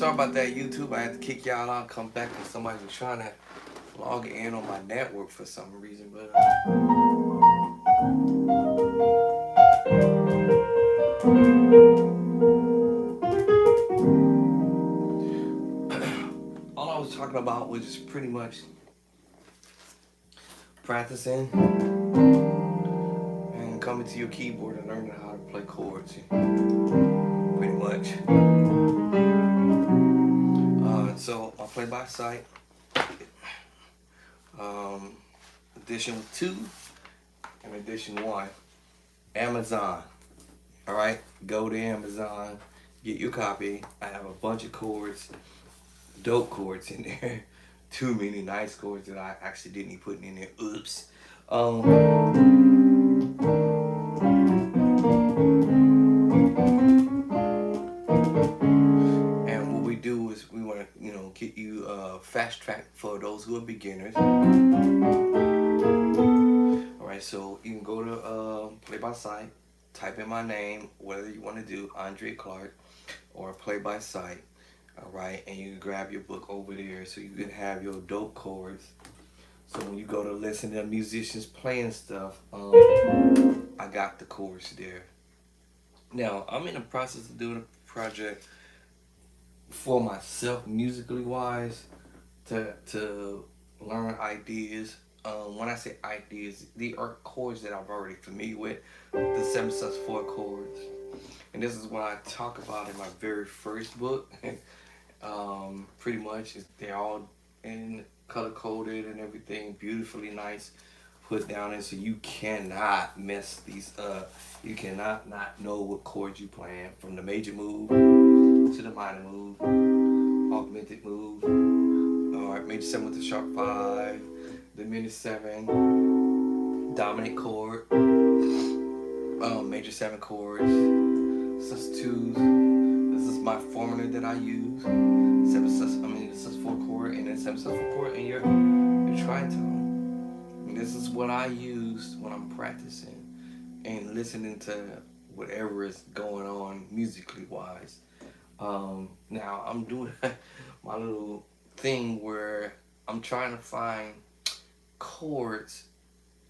sorry about that, YouTube. I had to kick y'all out, come back, and somebody was trying to log in on my network for some reason. But all I was talking about was just pretty much practicing and coming to your keyboard and learning how to play chords. Pretty much. So I play by sight. Edition 2 and edition 1. Amazon. Alright, go to Amazon, get your copy. I have a bunch of chords, dope chords in there. Too many nice chords that I actually didn't even put in there. Oops. And what we do is we want to, get you fast track for those who are beginners. Alright, so you can go to Play by Sight, type in my name, whatever you want to do, Andre Clark, or Play by Sight. Alright, and you can grab your book over there so you can have your dope chords. So when you go to listen to musicians playing stuff, I got the chords there. Now, I'm in the process of doing a project for myself, musically wise, to learn ideas. When I say ideas, they are chords that I'm already familiar with, the 7 sus 4 chords. And this is what I talk about in my very first book. Pretty much, they're all in color coded and everything, beautifully nice, put down in, so you cannot mess these up. You cannot not know what chords you playing, from the major move to the minor move, augmented move, alright, major 7 with the sharp 5, diminished 7, dominant chord, major 7 chords, sus 2s. This is my formula that I use. 7 sus 4 chord, and then 7 sus 4 chord in your tritone. And this is what I use when I'm practicing and listening to whatever is going on musically wise. Now I'm doing my little thing where I'm trying to find chords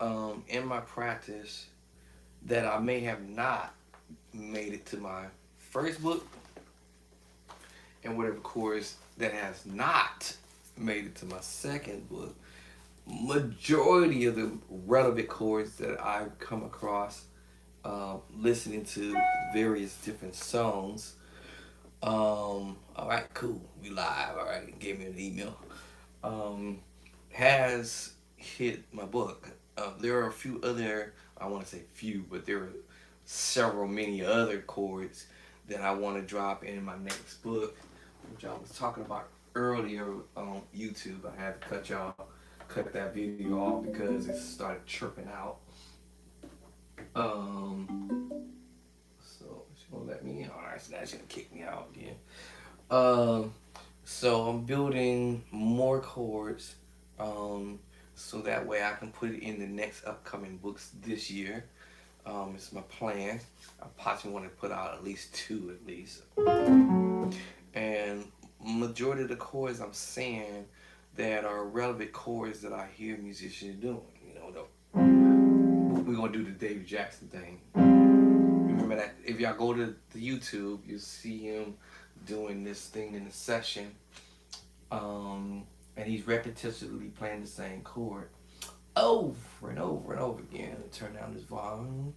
in my practice that I may have not made it to my first book, and whatever chords that has not made it to my second book. Majority of the relevant chords that I've come across listening to various different songs. Alright, cool, we live. Alright, gave me an email. Has hit my book. There are a few other, I want to say few, but there are many other chords that I want to drop in my next book, which I was talking about earlier on YouTube. I had to cut that video off because it started chirping out. So she gonna let me in. Alright, so now she's gonna kick me out again. So I'm building more chords, so that way I can put it in the next upcoming books this year. It's my plan. I possibly want to put out at least 2 at least. And majority of the chords I'm saying that are relevant chords that I hear musicians doing. We're gonna do the David Jackson thing. Remember that if y'all go to the YouTube, you'll see him doing this thing in the session. And he's repetitively playing the same chord over and over and over again. Turn down this volume,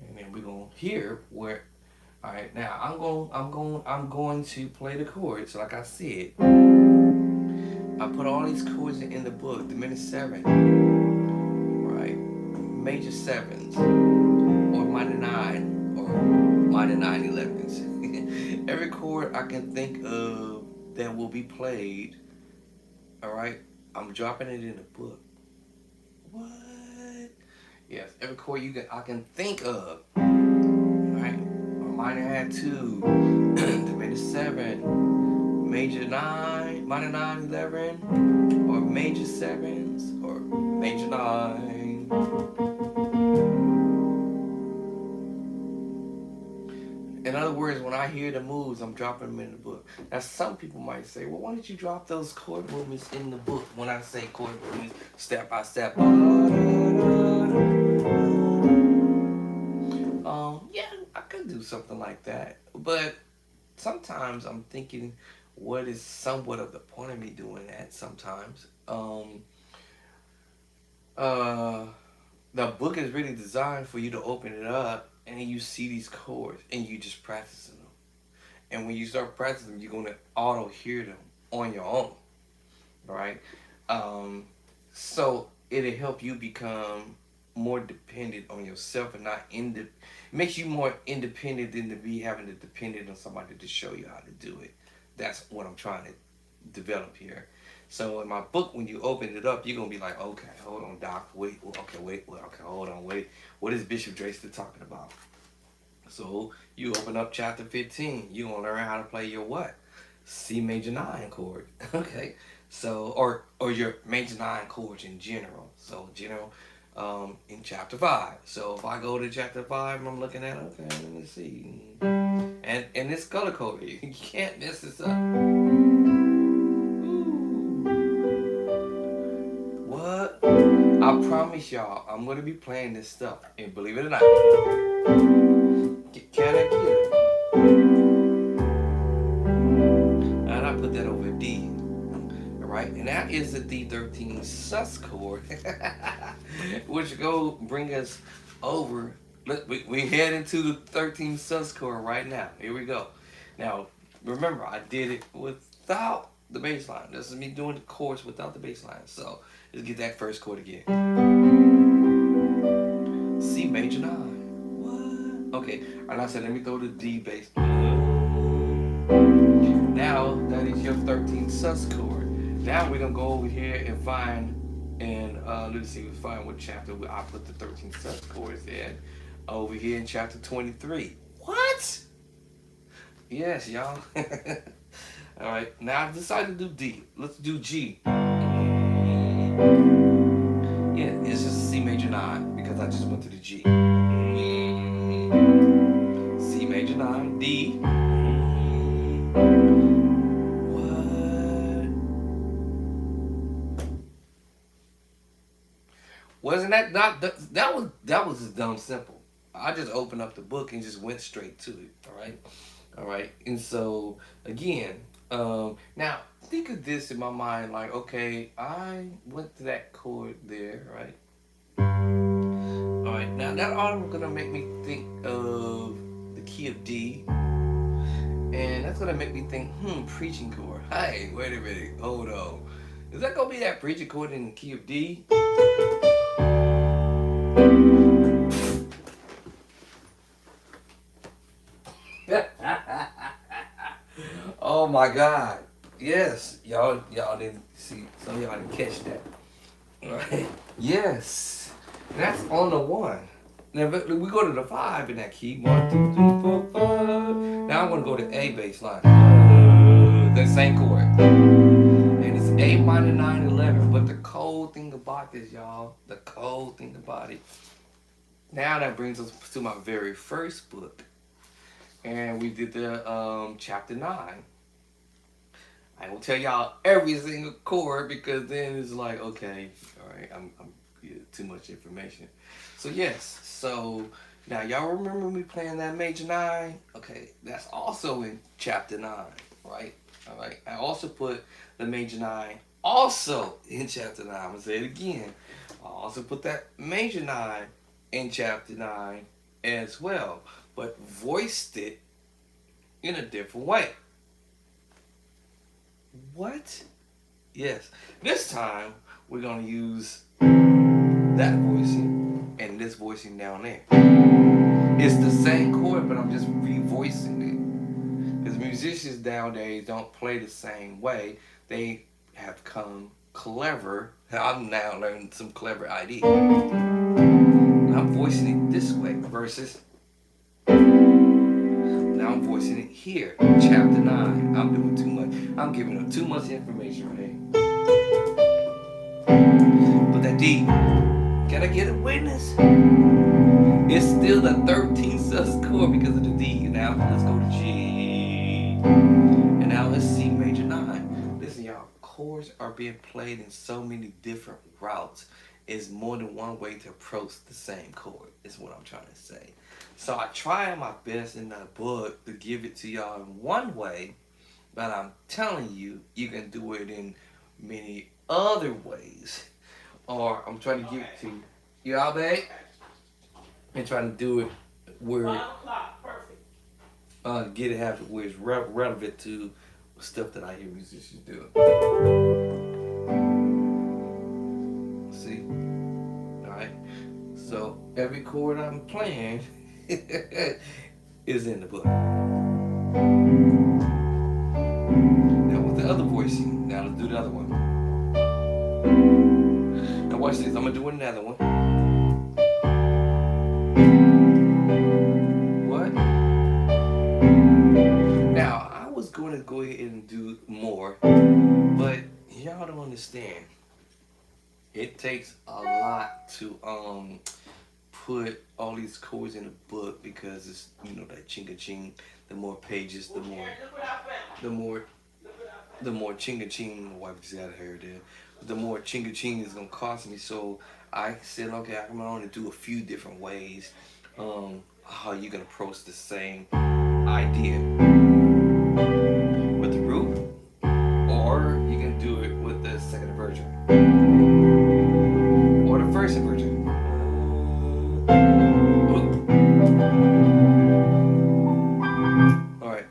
and then we're gonna hear where. All right, now I'm going to play the chords. Like I said, I put all these chords in the book. Diminished 7, right? Major 7s, or minor 9, or minor 9 11s. Every chord I can think of that will be played. All right, I'm dropping it in the book. What? Yes, every chord I can think of. Right? Or minor had 2, diminished 7, major 9, minor 9 11, or major 7s, or major 9. In other words, words, when I hear the moves, I'm dropping them in the book. Now, some people might say, well, why don't you drop those chord movements in the book? When I say chord movements, step by step. Yeah, I could do something like that. But sometimes I'm thinking, what is somewhat of the point of me doing that sometimes? Uh, the book is really designed for you to open it up and you see these chords and you just practicing them. And when you start practicing them, you're gonna auto hear them on your own, right? Um, so it'll help you become more dependent on yourself and not it makes you more independent than to be having to depend on somebody to show you how to do it. That's what I'm trying to develop here. So in my book, when you open it up, you're gonna be like, okay, hold on, Doc, wait, okay, wait, okay, hold on, wait. What is Bishop Drayster talking about? So you open up chapter 15, you're gonna learn how to play your what? C major 9 chord. Okay. So or your major 9 chords in general. So general in chapter 5. So if I go to chapter 5 and I'm looking at, okay, let me see. And it's color coded. You can't mess this up. What? I promise y'all, I'm gonna be playing this stuff, and believe it or not, can I get it? And I put that over D, right? And that is the D13 sus chord, which go bring us over. We head into the 13 sus chord right now. Here we go. Now, remember, I did it without the bass line. This is me doing the chords without the bass line. So let's get that first chord again. C major 9. What? Okay, and I said, let me throw the D bass. Now, that is your 13 sus chord. Now we're going to go over here and find, and let's see, we'll find what chapter I put the 13 sus chords in. Over here in chapter 23. What? Yes, y'all. All right, now I decided to do D. Let's do G. Yeah, it's just C major 9 because I just went to the G. C major 9, D. What? Wasn't that not that was just dumb simple. I just opened up the book and just went straight to it. All right. And so again, now think of this in my mind, like, okay, I went to that chord there, right? All right. Now that auto gonna make me think of the key of D, and that's gonna make me think, preaching chord. Hey, wait a minute, hold on. Is that gonna be that preaching chord in the key of D? Oh my God. Yes. Y'all didn't see, some of y'all didn't catch that. Right? Yes. That's on the 1. Now we go to the 5 in that key. 1, 2, 3, 4, 5. Now I'm gonna go to A bass line. That same chord. And it's A minor 9, 11. But the cold thing about this, y'all, the cold thing about it. Now that brings us to my very first book. And we did the chapter 9. I will tell y'all every single chord because then it's like, okay, all right, I'm too much information. So yes, so now y'all remember me playing that major 9? Okay, that's also in chapter 9, right? All right. I also put the major 9 also in chapter 9. I'm gonna say it again. I also put that major 9 in chapter 9 as well, but voiced it in a different way. What? Yes. This time we're gonna use that voicing and this voicing down there. It's the same chord, but I'm just revoicing it. Because musicians nowadays don't play the same way. They have come clever. I'm now learning some clever ideas. And I'm voicing it this way versus now I'm voicing it here, chapter 9. I'm doing too much. I'm giving them too much information right here. Put that D. Can I get a witness? It's still the 13th sus chord because of the D. Now let's go to G. And now let's C major 9. Listen, y'all, chords are being played in so many different routes. It's more than one way to approach the same chord, is what I'm trying to say. So I try my best in the book to give it to y'all in one way, but I'm telling you, you can do it in many other ways. Or I'm trying to give it to you. You all babe? And trying to do it where get it have where it's relevant to stuff that I hear musicians do. See? Alright? So every chord I'm playing is in the book. Now with the other voicing, now let's do the other one. Now watch this, I'm gonna do another one. What? Now I was going to go ahead and do more, but y'all don't understand. It takes a lot to put all these chords in a book because it's that chinga ching. The more pages, the more chinga ching. My wife just got her there. The more chinga ching is gonna cost me. So I said, okay, I'm gonna do a few different ways how you can approach the same idea with the root, or you can do it with the second inversion or the first inversion. All right.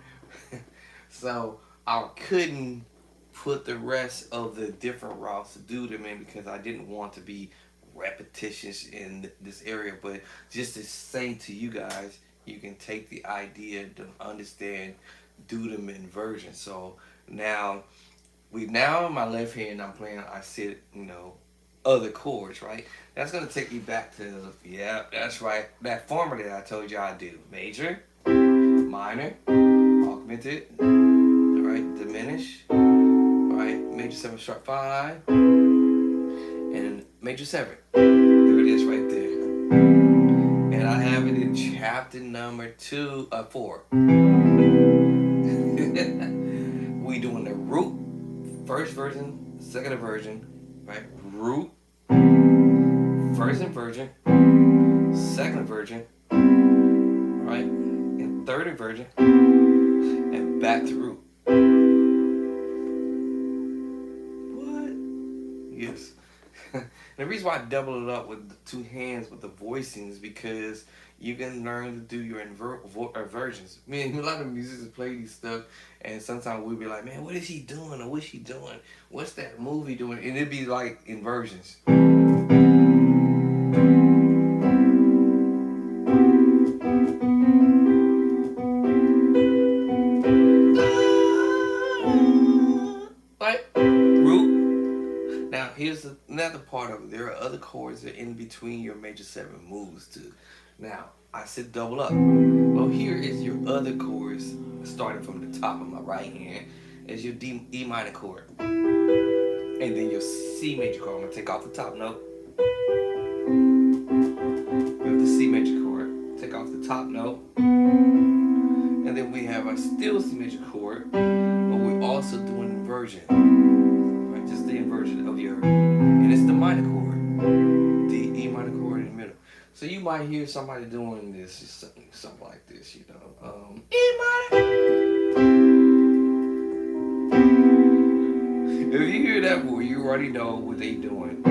So I couldn't put the rest of the different routes to do them in because I didn't want to be repetitious in this area, but just to say to you guys, you can take the idea to understand, do them in versions. So now in my left hand I'm playing, I said other chords, right? That's gonna take me back to that's right, that formula that I told you I do: major, minor, augmented, all right, diminish, all right, major 7 sharp 5, and major 7. There it is right there. And I have it in chapter number 4. We doing the root, first version, second inversion, right? Root, first inversion, second inversion, right? And third inversion, and back to root. What? Yes. The reason why I double it up with the 2 hands with the voicing is because you can learn to do your inversions. I mean, a lot of musicians play these stuff, and sometimes we'll be like, man, what is he doing? Or what's she doing? What's that movie doing? And it'd be like inversions. Right? Root. Now, here's another part of it. There are other chords that are in between your major 7 moves too. Now, I said double up. Well, here is your other chords, starting from the top of my right hand, is your E minor chord. And then your C major chord. I'm going to take off the top note. We have the C major chord. Take off the top note. And then we have a still C major chord, but we're also doing inversion. Right? Just the inversion of your, and it's the minor chord. The E minor chord in the middle. So you might hear somebody doing this, something like this, E minor. If you hear that boy, you already know what they doing.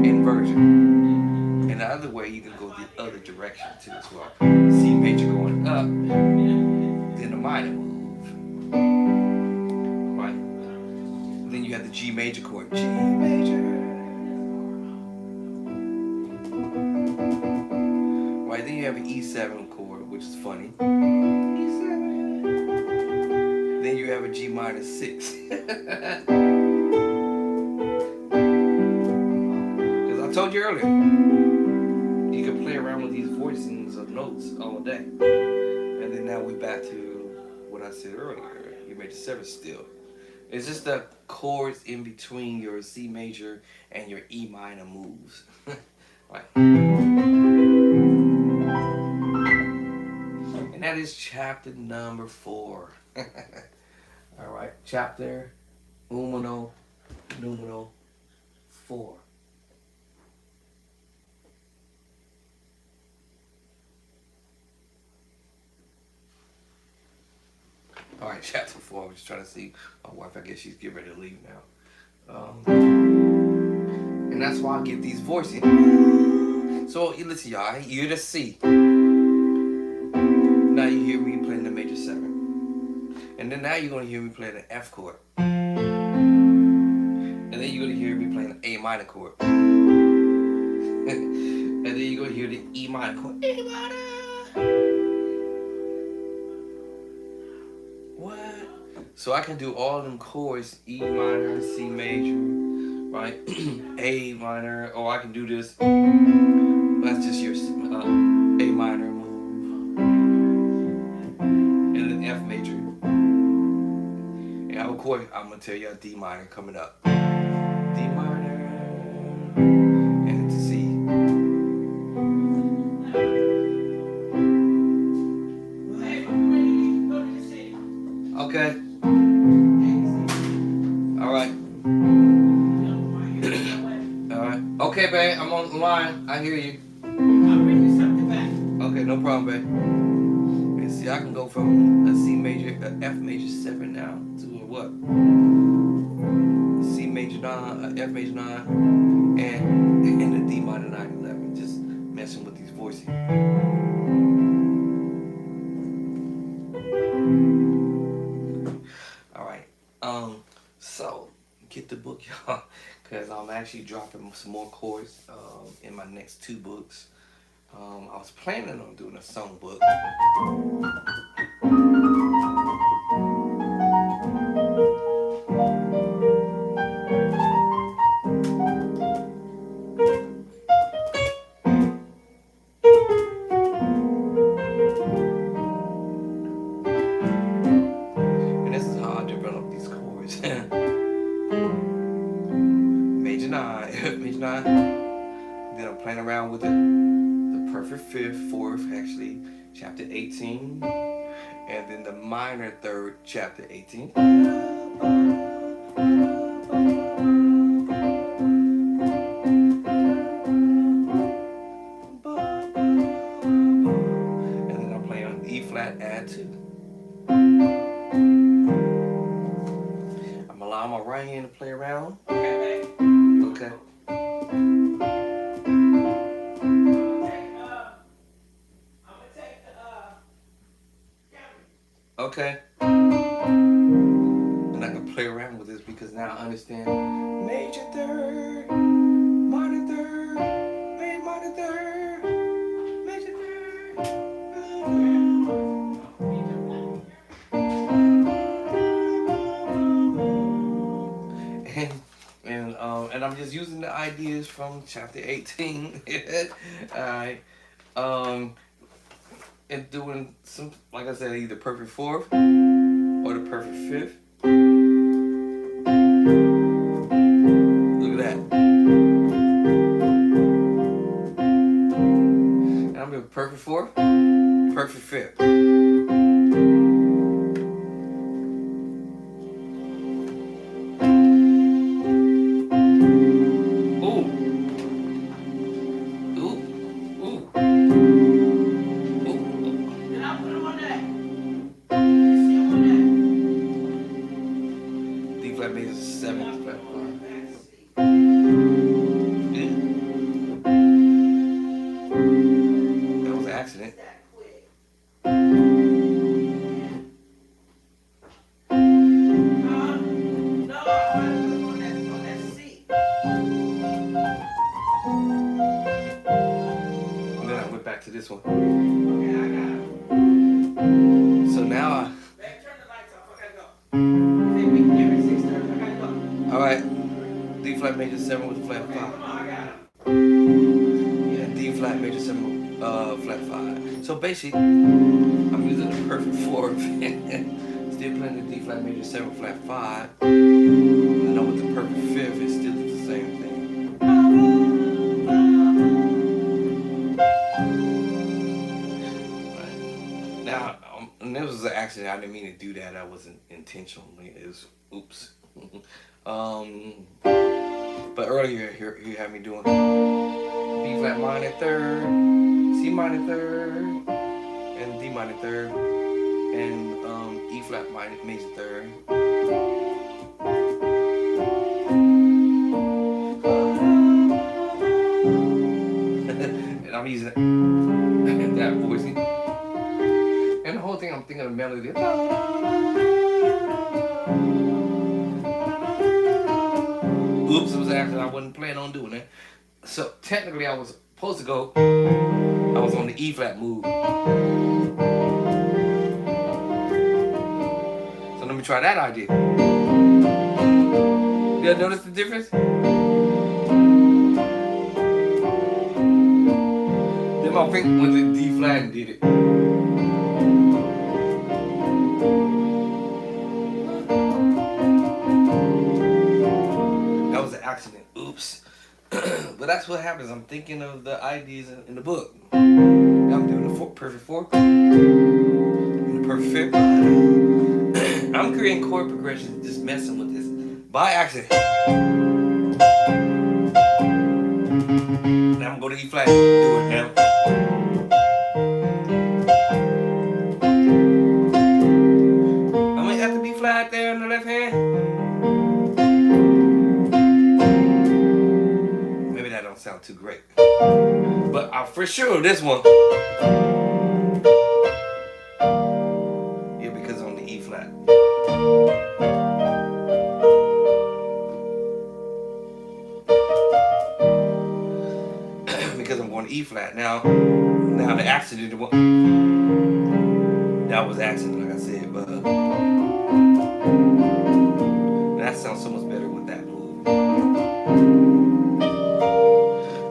Inversion. And the other way, you can go the other direction too as well. C major going up, then the minor move. Right? Then you have the G major chord. G major. Right, then you have an E7 chord, which is funny. E7. Then you have a G minor 6. Because I told you earlier, you can play around with these voicings of notes all day. And then now we're back to what I said earlier. You major 7 still. It's just the chords in between your C major and your E minor moves. Right. And that is chapter number 4. All right, chapter numero 4. All right, chapter 4. I'm just trying to see my wife. I guess she's getting ready to leave now. And that's why I get these voices. So listen, y'all. You're the C. Now you hear me playing the major 7. And then now you're gonna hear me playing the F chord. And then you're gonna hear me playing the A minor chord. And then you're gonna hear the E minor chord. E minor. What? So I can do all them chords, E minor, C major, right? A minor, or I can do this. That's just your A minor move. And then F major. And of course, I'm gonna tell you a D minor coming up. D minor and C. Okay. All right. All right. Okay, babe. I'm on the line. I hear you. I'll bring you something back. Okay, no problem, babe. And see, I can go from a C major, a F major 7 now to a what? C major 9, a F major 9, and a D minor 9/11. Just messing with these voices. All right. So get the book, y'all, because I'm actually dropping some more chords in my next 2 books. I was planning on doing a song book. And this is how I develop these chords. Major 9, major 9. Then I'm playing around with the perfect 5th, 4th, actually, chapter 18. And then the minor 3rd, chapter 18. And then I'm playing on E flat add 2. I'm allowing my right hand to play around. Okay. Okay. Okay. And I can play around with this because now I understand major 3rd, minor 3rd, minor 3rd, major 3rd. And I'm just using the ideas from chapter 18. Alright. And doing some, like I said, either perfect 4th or the perfect 5th. Look at that. And I'm doing perfect 4th, perfect 5th. Flat major 7, flat 5. That was an accident. And then I went back to this one. Okay, I got it. So now I. Turn the lights off. I gotta go. All right, D flat major 7 with flat 5. Yeah, D flat major 7 flat 5. So basically, I'm using the perfect 4th, still playing the D flat major 7 flat 5. And then with the perfect 5th, it still does the same thing. accident. I didn't mean to do that. That wasn't intentional. It was oops. But earlier here you had me doing B flat minor third, C minor third, and D minor third, and E flat minor major third. And I'm using that voicing. And the whole thing I'm thinking of melody. Oops, it was an accident. I wasn't planning on doing it. So technically I was supposed to go, I was on the E flat move. So let me try that idea. You guys notice the difference? Then my finger went to D flat and did it. That was an accident. Oops. But that's what happens. I'm thinking of the ideas in the book. I'm doing the perfect fourth and the perfect fifth. I'm creating chord progressions, just messing with this by accident. Now I'm going to E flat. Do it now. I'm going to have to B flat there on the left hand. Maybe that don't sound too great. But for sure this one. Yeah, because on the E flat. Because I'm going to E flat. Now the accident, that was accident, like I said, but that sounds so much better with that move.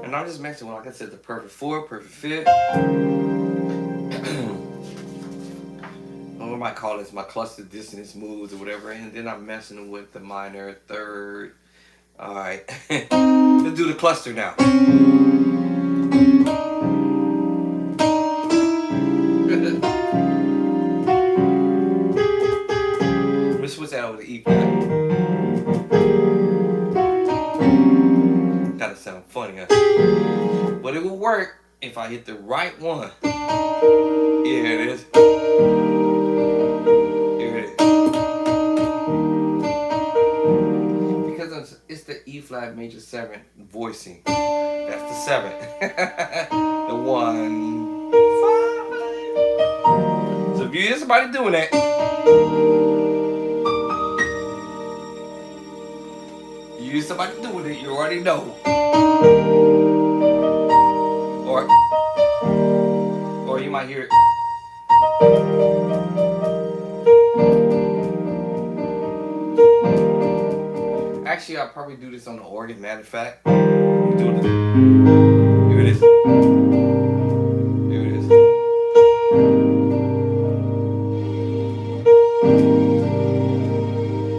And I'm just mixing with, like I said, the perfect fourth, perfect fifth. Or I might call this my cluster dissonance moves or whatever. And then I'm messing with the minor third. All right, let's do the cluster now. Let's switch that over to E flat. Gotta sound funny, huh? But it will work if I hit the right one. Here it is. Here it is. Because it's the E flat major 7 voicing. That's the 7. The 1, 5. So if you hear somebody doing that, you hear somebody doing it, you already know. Or you might hear it. Actually, I'll probably do this on the organ. Matter of fact, here it is. Here it is.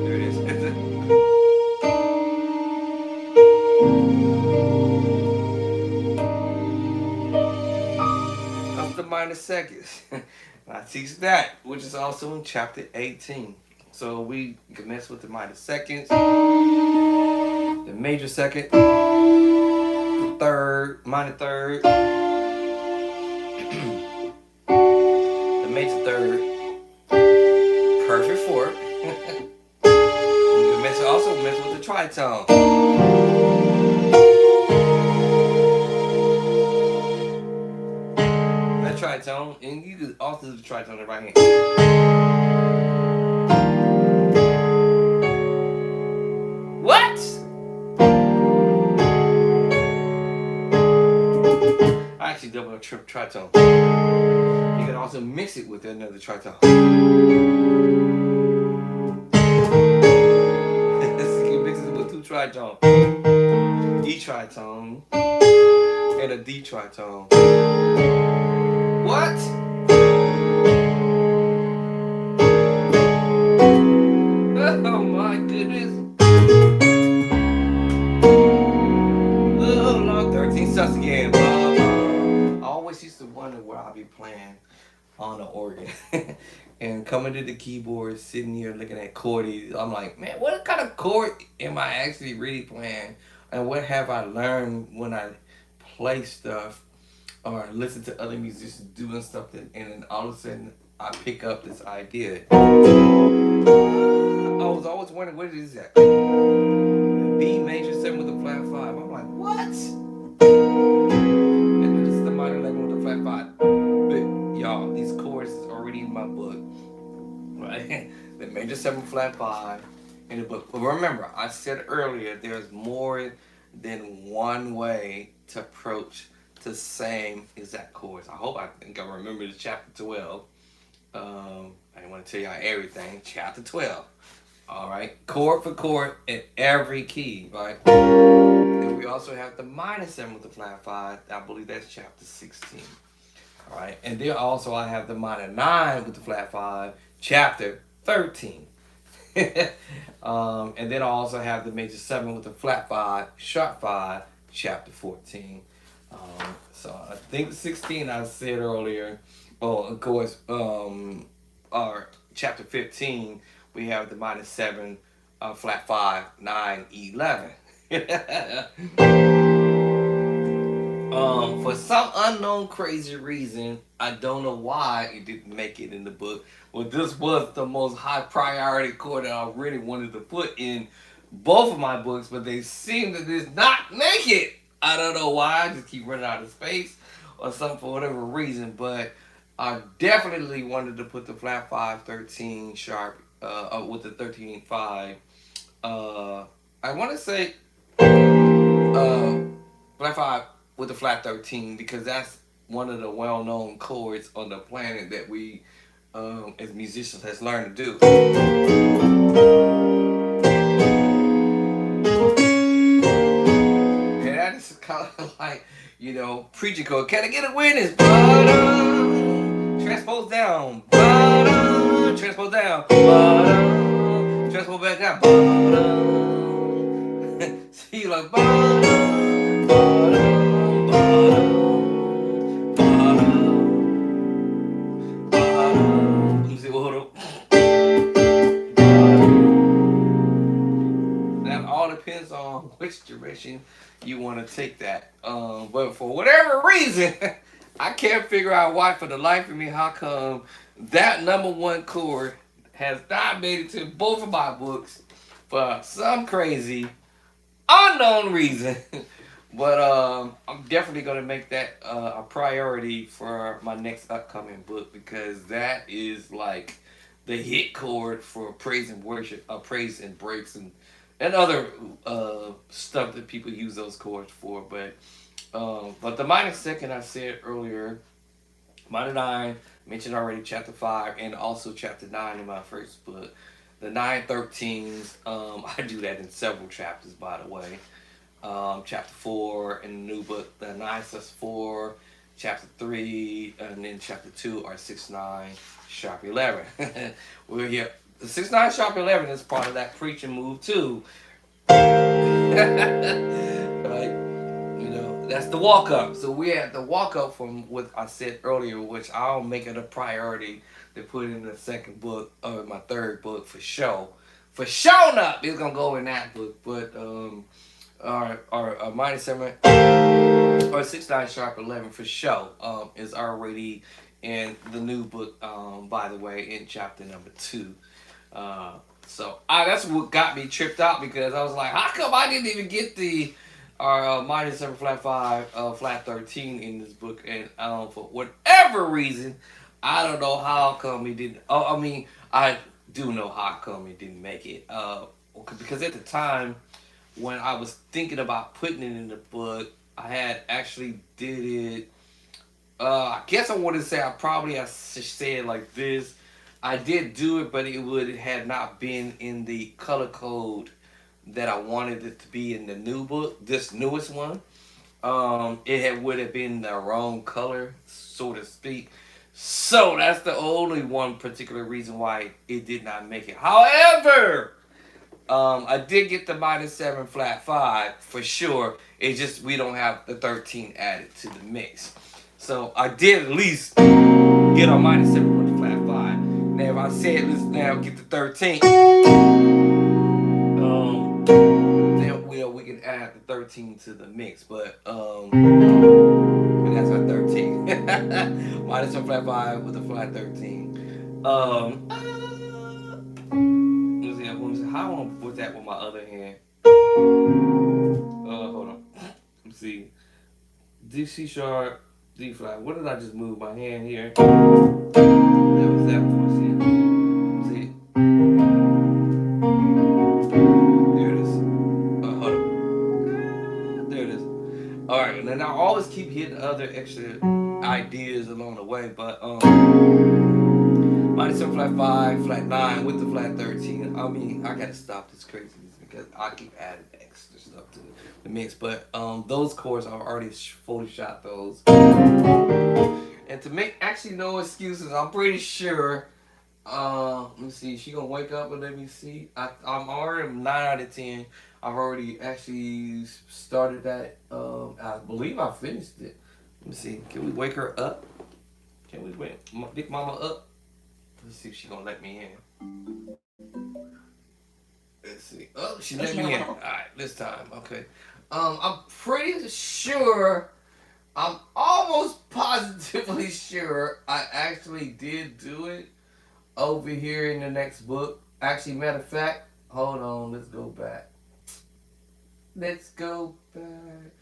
There it is. That's the minor seconds. I teach that, which is also in chapter 18. So we can mess with the minor seconds, the major second, the third, minor third, the major third, perfect fourth. You can also mess with the tritone. That tritone, and you can also do the tritone in the right hand. What? I actually double a tritone. You can also mix it with another tritone. You can mix it with 2 tritones. E tritone and a D tritone. What? Oh my goodness. Oh Lord, 13 sus again. I always used to wonder where I'll be playing on the organ. And coming to the keyboard, sitting here looking at chords, I'm like, man, what kind of chord am I actually really playing? And what have I learned when I play stuff or listen to other musicians doing something, and then all of a sudden I pick up this idea. I was always wondering what is that? B major 7 with a flat 5. I'm like, what? And this is the minor 11 with a flat 5. But y'all, these chords is already in my book, right? The major 7 flat 5 in the book. But remember, I said earlier, there's more than one way to approach the same exact chords. I think I remember the chapter 12. I didn't want to tell y'all everything. Chapter 12. All right, chord for chord in every key, right? And we also have the minor 7 with the flat 5. I believe that's chapter 16. All right, and then also I have the minor 9 with the flat 5, chapter 13. And then I also have the major 7 with the flat 5, sharp 5, chapter 14. So I think 16 I said earlier. Well, of course, or chapter 15, we have the minor 7, flat 5, 9, 11. For some unknown crazy reason, I don't know why it didn't make it in the book. Well, this was the most high priority chord that I really wanted to put in both of my books, but they seem to just not make it. I don't know why. I just keep running out of space or something for whatever reason, but I definitely wanted to put the flat 5, 13 sharp with the 13 5. I want to say flat 5 with the flat 13 because that's one of the well-known chords on the planet that we as musicians has learned to do. And that is kind of like, preaching chord. Can I get a witness? Transpose down. Transpose down. Transpose back down. See, like, that all depends on which direction you want to take that. But for whatever reason, I can't figure out why for the life of me how come that number one chord has not made it to both of my books for some crazy unknown reason. But I'm definitely gonna make that a priority for my next upcoming book because that is like the hit chord for praise and worship, praise and breaks and other stuff that people use those chords for. But the minor second I said earlier, minor 9 mentioned already chapter 5 and also chapter 9 in my first book. The 9/13s, I do that in several chapters, by the way. Chapter 4 in the new book, the 9/4, chapter 3, and then chapter 2 are 6/9, sharp 11. We're here. The 6/9 sharp 11 is part of that preaching move too. Right? That's the walk up. So we had the walk up from what I said earlier, which I'll make it a priority to put in the second book or my third book for show. For showing up, it's gonna go in that book. But our minor 7 or 6/9 sharp 11 for show is already in the new book. By the way, in chapter number 2. So that's what got me tripped out because I was like, how come I didn't even get the minor 7 flat 5 flat 13 in this book? And for whatever reason, I don't know how come he didn't. I mean, I do know how come he didn't make it. Because at the time when I was thinking about putting it in the book, I had actually did it. I guess I want to say I said like this. I did do it, but it had not been in the color code that I wanted it to be in the new book, this newest one. Would have been the wrong color, so to speak. So that's the only one particular reason why it did not make it. However, I did get the minor 7 flat 5 for sure. It's just we don't have the 13 added to the mix. So I did at least get a minor 7 with the flat 5. Now if if I said let's now get the 13th, then we can add the 13 to the mix. But and that's our 13. Minus a flat 5 with a flat 13. Let me see how I want to put that with my other hand. Hold on. Let's see. D C sharp, D flat. What did I just move my hand here? That was that before. See? There it is. Hold on. There it is. All right, and then I always keep hitting other extra ideas along the way, but minus 7 flat 5, flat 9 with the flat 13. I mean, I gotta stop this craziness because I keep adding extra stuff to the mix. But those chords I already photoshopped those. And to make actually no excuses, I'm pretty sure. Let me see. She gonna wake up and let me see. I'm already 9 out of 10. I've already actually started that. I believe I finished it. Let me see. Can we wake her up? Can we wake Big Mama up? Let's see if she's gonna let me in. Let's see. Oh, she let me in. Alright, this time. Okay. I'm pretty sure, I'm almost positively sure I actually did do it over here in the next book. Actually, matter of fact, hold on, let's go back. Let's go back.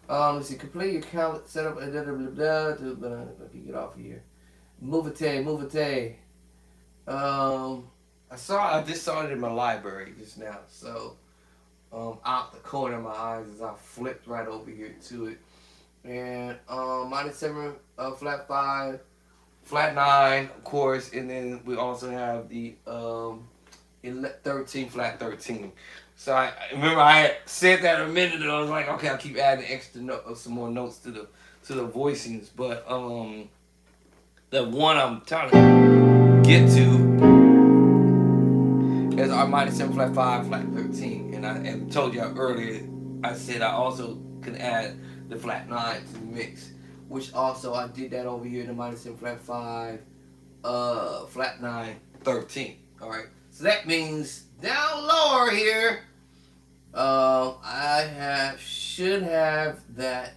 Let's see, complete your count, set up, let me get off of here. Move it. I just saw it in my library just now. So, out the corner of my eyes as I flipped right over here to it. And, minus 7, flat 5, flat 9, of course. And then we also have the, 13, flat 13. So I remember I had said that a minute ago. I was like, okay, I'll keep adding extra some more notes to the voicings. But, the one I'm trying to get to is our minus 7 flat 5 flat 13, and I told you earlier. I said I also can add the flat 9 to the mix, which also I did that over here in the minus 7 flat 5 flat 9 13. All right, so that means down lower here, I should have that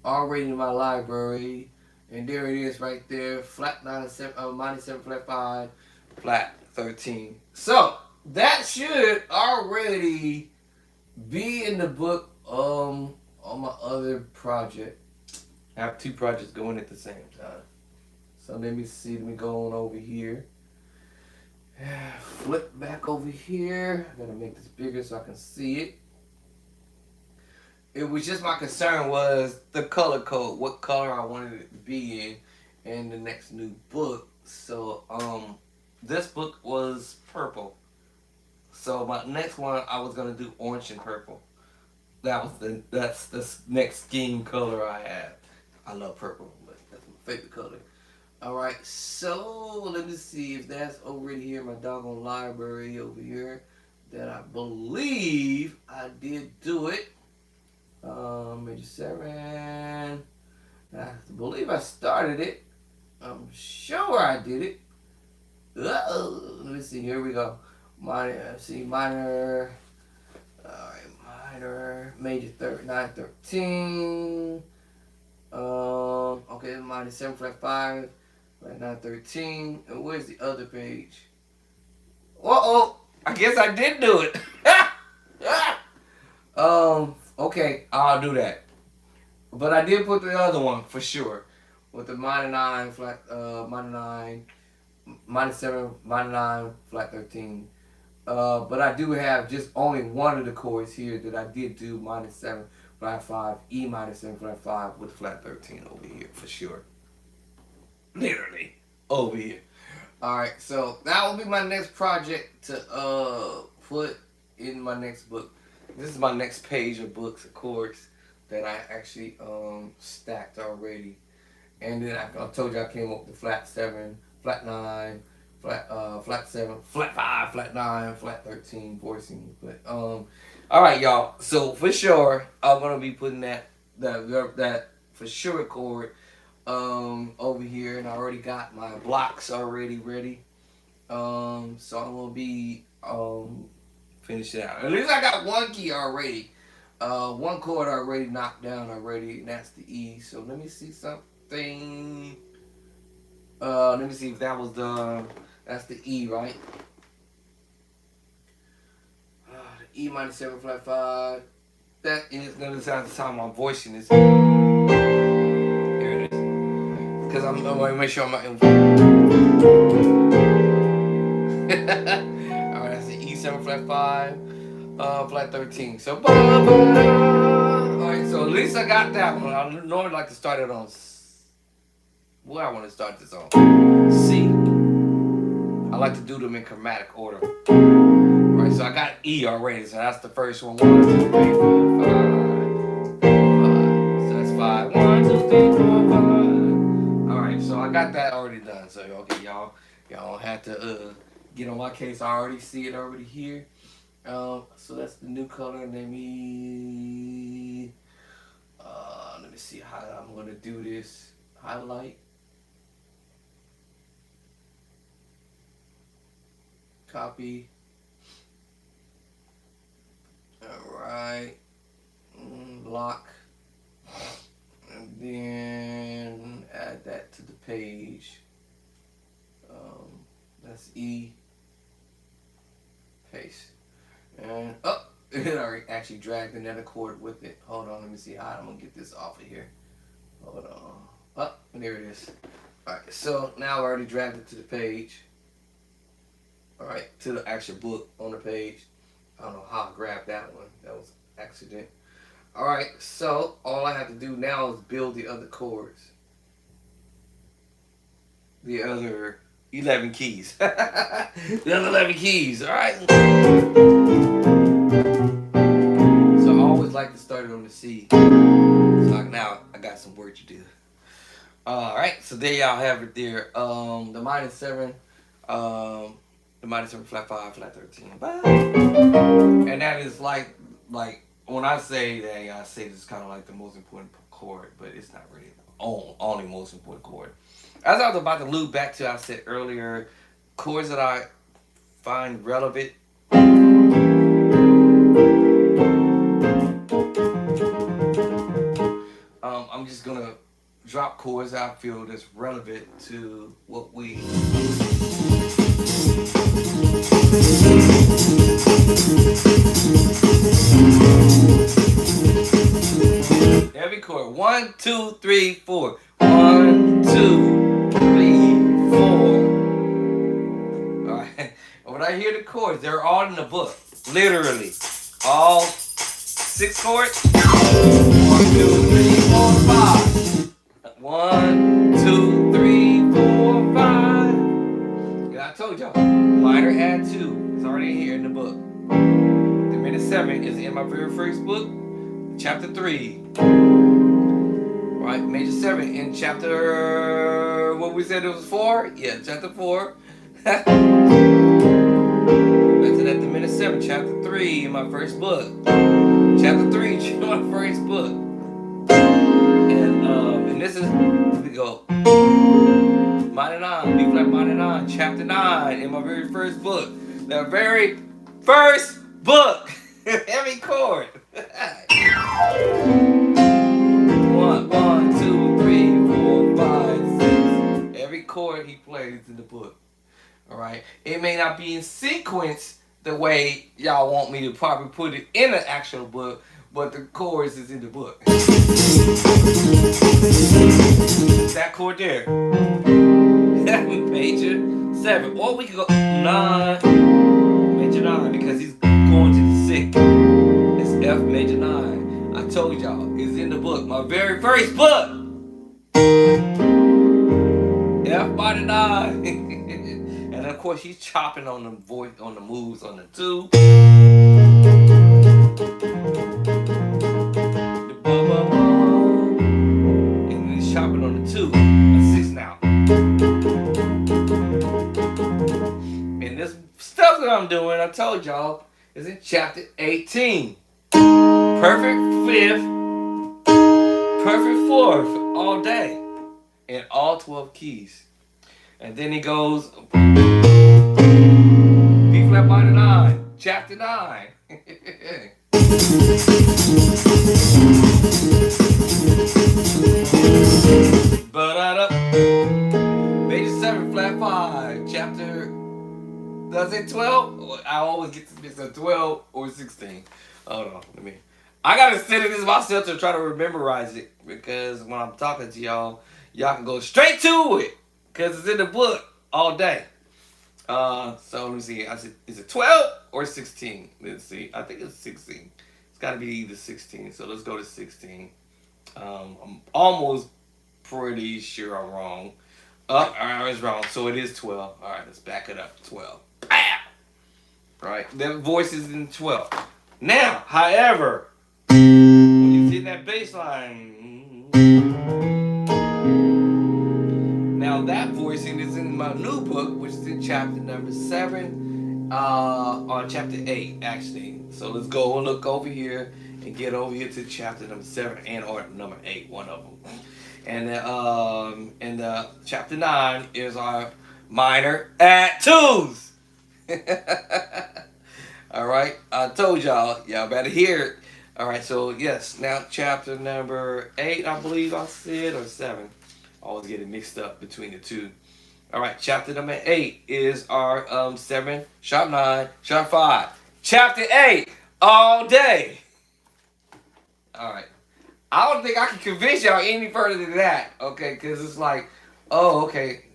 already in my library. And there it is right there, flat 9 minus 7 flat 5, flat 13. So that should already be in the book on my other project. I have 2 projects going at the same time. So let me see, let me go on over here. Flip back over here. I gotta make this bigger so I can see it. It was just my concern was the color code, what color I wanted it to be in the next new book. So this book was purple. So my next one I was gonna do orange and purple. That's the next scheme color I have. I love purple, but that's my favorite color. All right, so let me see if that's already here in my doggone library over here. That I believe I did do it. Major 7. I believe I started it. I'm sure I did it. Let me see. Here we go. Minor. See, minor. All right, minor. Major 9 13. Okay, minor 7 flat 5, flat 9 13. And where's the other page? I guess I did do it. Okay, I'll do that. But I did put the other one for sure. With the minor 9, flat, minor 9, minus 7, minor 9, flat 13. But I do have just only one of the chords here that I did do minus 7, flat 5, E minus 7, flat 5 with flat 13 over here for sure. Literally over here. Alright, so that will be my next project to put in my next book. This is my next page of books, of course, that I actually stacked already. And then I told you I came up with the flat 7, flat 9, flat 7, flat 5, flat 9, flat 13 voicing. But all right, y'all. So for sure, I'm gonna be putting that for sure chord over here, and I already got my blocks already ready. So I'm gonna be finishing out. At least I got one key already. One chord already knocked down already, and that's the E. So let me see something. Let me see if that was that's the E, right? The E minor 7 flat 5. That is another time I'm voicing this. Here it is. Because I'm gonna make sure I'm not. Alright, that's the E7 flat 5, flat 13. So, alright, so at least I got that one. I normally like to start it on. Where I want to start this on? C. I like to do them in chromatic order. Alright, so I got E already, so that's the first one. 1, 2, 3, 4, 5. So that's 5. 1, 2, 3, 4, 5. Alright, so I got that already done. So, okay, y'all don't have to get on my case. I already see it already here. So that's the new color. Let me see how I'm gonna do this. Highlight, copy. All right, block, and then add that to the page. That's E. Paste. And it already actually dragged another chord with it. Hold on, let me see how I'm gonna get this off of here. Hold on. There it is. Alright, so now I already dragged it to the page. Alright, to the actual book on the page. I don't know how I grabbed that one. That was an accident. Alright, so all I have to do now is build the other chords. The other 11 keys. The other 11 keys, alright? So I always like to start it on the C. So now I got some work to do. Alright, so there y'all have it there. The minor 7, the minor 7 flat 5, flat 13. And that is like when I say that, I say this is kind of like the most important chord, but it's not really the only most important chord. As I was about to loop back to I said earlier, chords that I find relevant. I'm just gonna drop chords I feel that's relevant to what we. Every chord. 1, 2, 3, 4. 1, 2, 3, 4. Alright. When I hear the chords, they're all in the book. Literally. All 6 chords. 1, 2, 3, 4, 5. 1, 2, 3, 4, 5. Yeah, I told y'all. Minor add 2. It's already here in the book. The minor 7 is in my very first book, chapter 3. Right, major 7 in chapter, what we said it was 4? Yeah, chapter 4. That's at the minor 7, chapter 3 in my first book. Chapter 3 in my first book. And this is, we go, minor 9, B flat minor 9, chapter 9 in my very first book. The very first book. Every chord. 1, 2, 3, 4, 5, 6. Every chord he plays in the book. Alright? It may not be in sequence the way y'all want me to probably put it in the actual book, but the chords is in the book. That chord there. Major 7. Or we could go 9. Major 9 because he's going to the 6. It's F major 9. I told y'all, it's in the book. My very first book. F minor 9. And of course he's chopping on the voice, on the moves on the 2. The bum, bum, bum. And he's chopping on the 2. A 6 now. And this stuff that I'm doing, I told y'all, is in chapter 18. Perfect 5th, perfect 4th, all day. In all 12 keys. And then he goes. flat minor 9, chapter 9. Major 7, flat 5, chapter. Does it 12? I always get to mix up 12 or 16. Hold on, let me. I gotta study this myself to try to memorize it because when I'm talking to y'all, y'all can go straight to it because it's in the book all day. So let me see. Is it 12 or 16? Let's see. I think it's 16. It's got to be either 16. So let's go to 16. I'm almost pretty sure I'm wrong. I was wrong. So it is 12. All right, let's back it up. 12. Bam! Right. That voice is in 12. Now, however, when you see that bass line, now that voicing is in my new book, which is in chapter number 7, on chapter 8, actually. So let's go and look over here and get over here to chapter number 7 and or number 8, one of them. And chapter 9 is our minor add 2s. All right, I told y'all better hear it. All right, so yes, now chapter number 8, I believe I said, or 7. I always get it mixed up between the two. All right, chapter number 8 is our 7 sharp 9 sharp 5. Chapter 8 all day. All right, I don't think I can convince y'all any further than that. Okay, because it's like, oh, okay,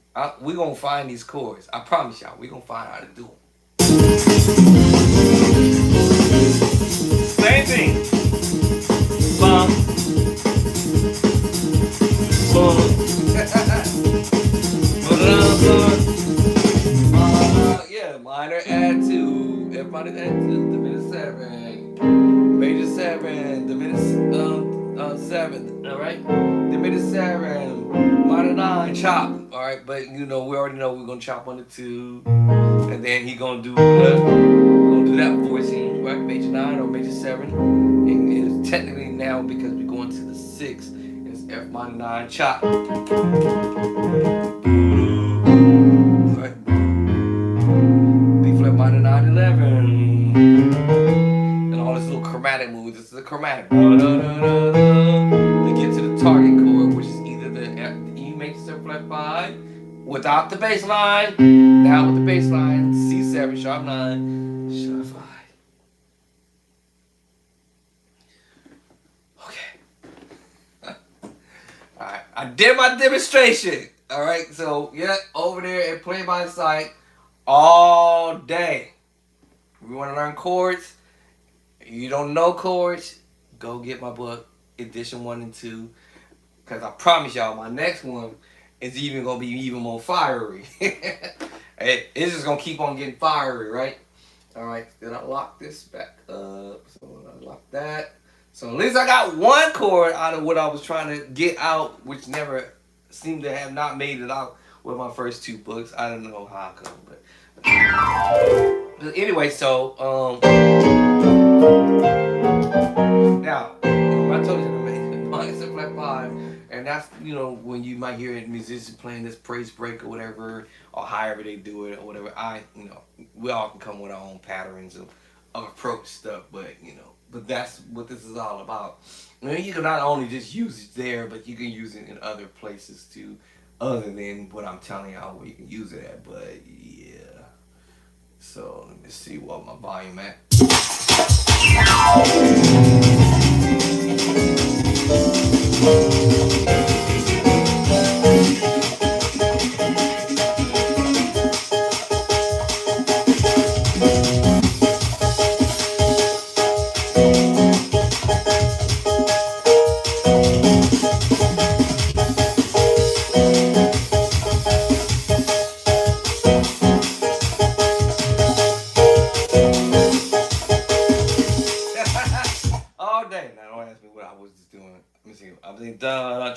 we gonna find these chords. I promise y'all, we gonna find how to do them. Same thing. Bum. Bum. Yeah, minor add 2. Everybody add 2. Diminished 7. Major 7. Diminished 7. All right. Diminished 7. Minor 9. Chop. All right. But we already know we're gonna chop on the 2, and then he gonna do that voicing, right? Major 9 or major 7. And it's technically now because we're going to the 6. It's F minor 9 chop. Right. B flat minor 9 11. And all this little chromatic moves. This is a chromatic. To get to the target chord, which is either the E major 7 flat 5 without the bass line. Now with the bass line, C7 sharp 9 sharp 5. Alright, I did my demonstration. Alright, so yeah, over there at Play by Sight all day. If you want to learn chords, you don't know chords, go get my book, edition 1 and 2. Because I promise y'all, my next one is even going to be even more fiery. It's just going to keep on getting fiery, right? Alright, then I lock this back up. So I lock that. So at least I got one chord out of what I was trying to get out, which never seemed to have not made it out with my first 2 books. I don't know how I come, but anyway, so now I told you to make minus a flat 5, and that's when you might hear a musician playing this praise break or whatever, or however they do it or whatever. We all can come with our own patterns of approach stuff, but that's what this is all about. You can not only just use it there, but you can use it in other places too, other than what I'm telling y'all where you can use it at. But yeah, so let me see what my volume at.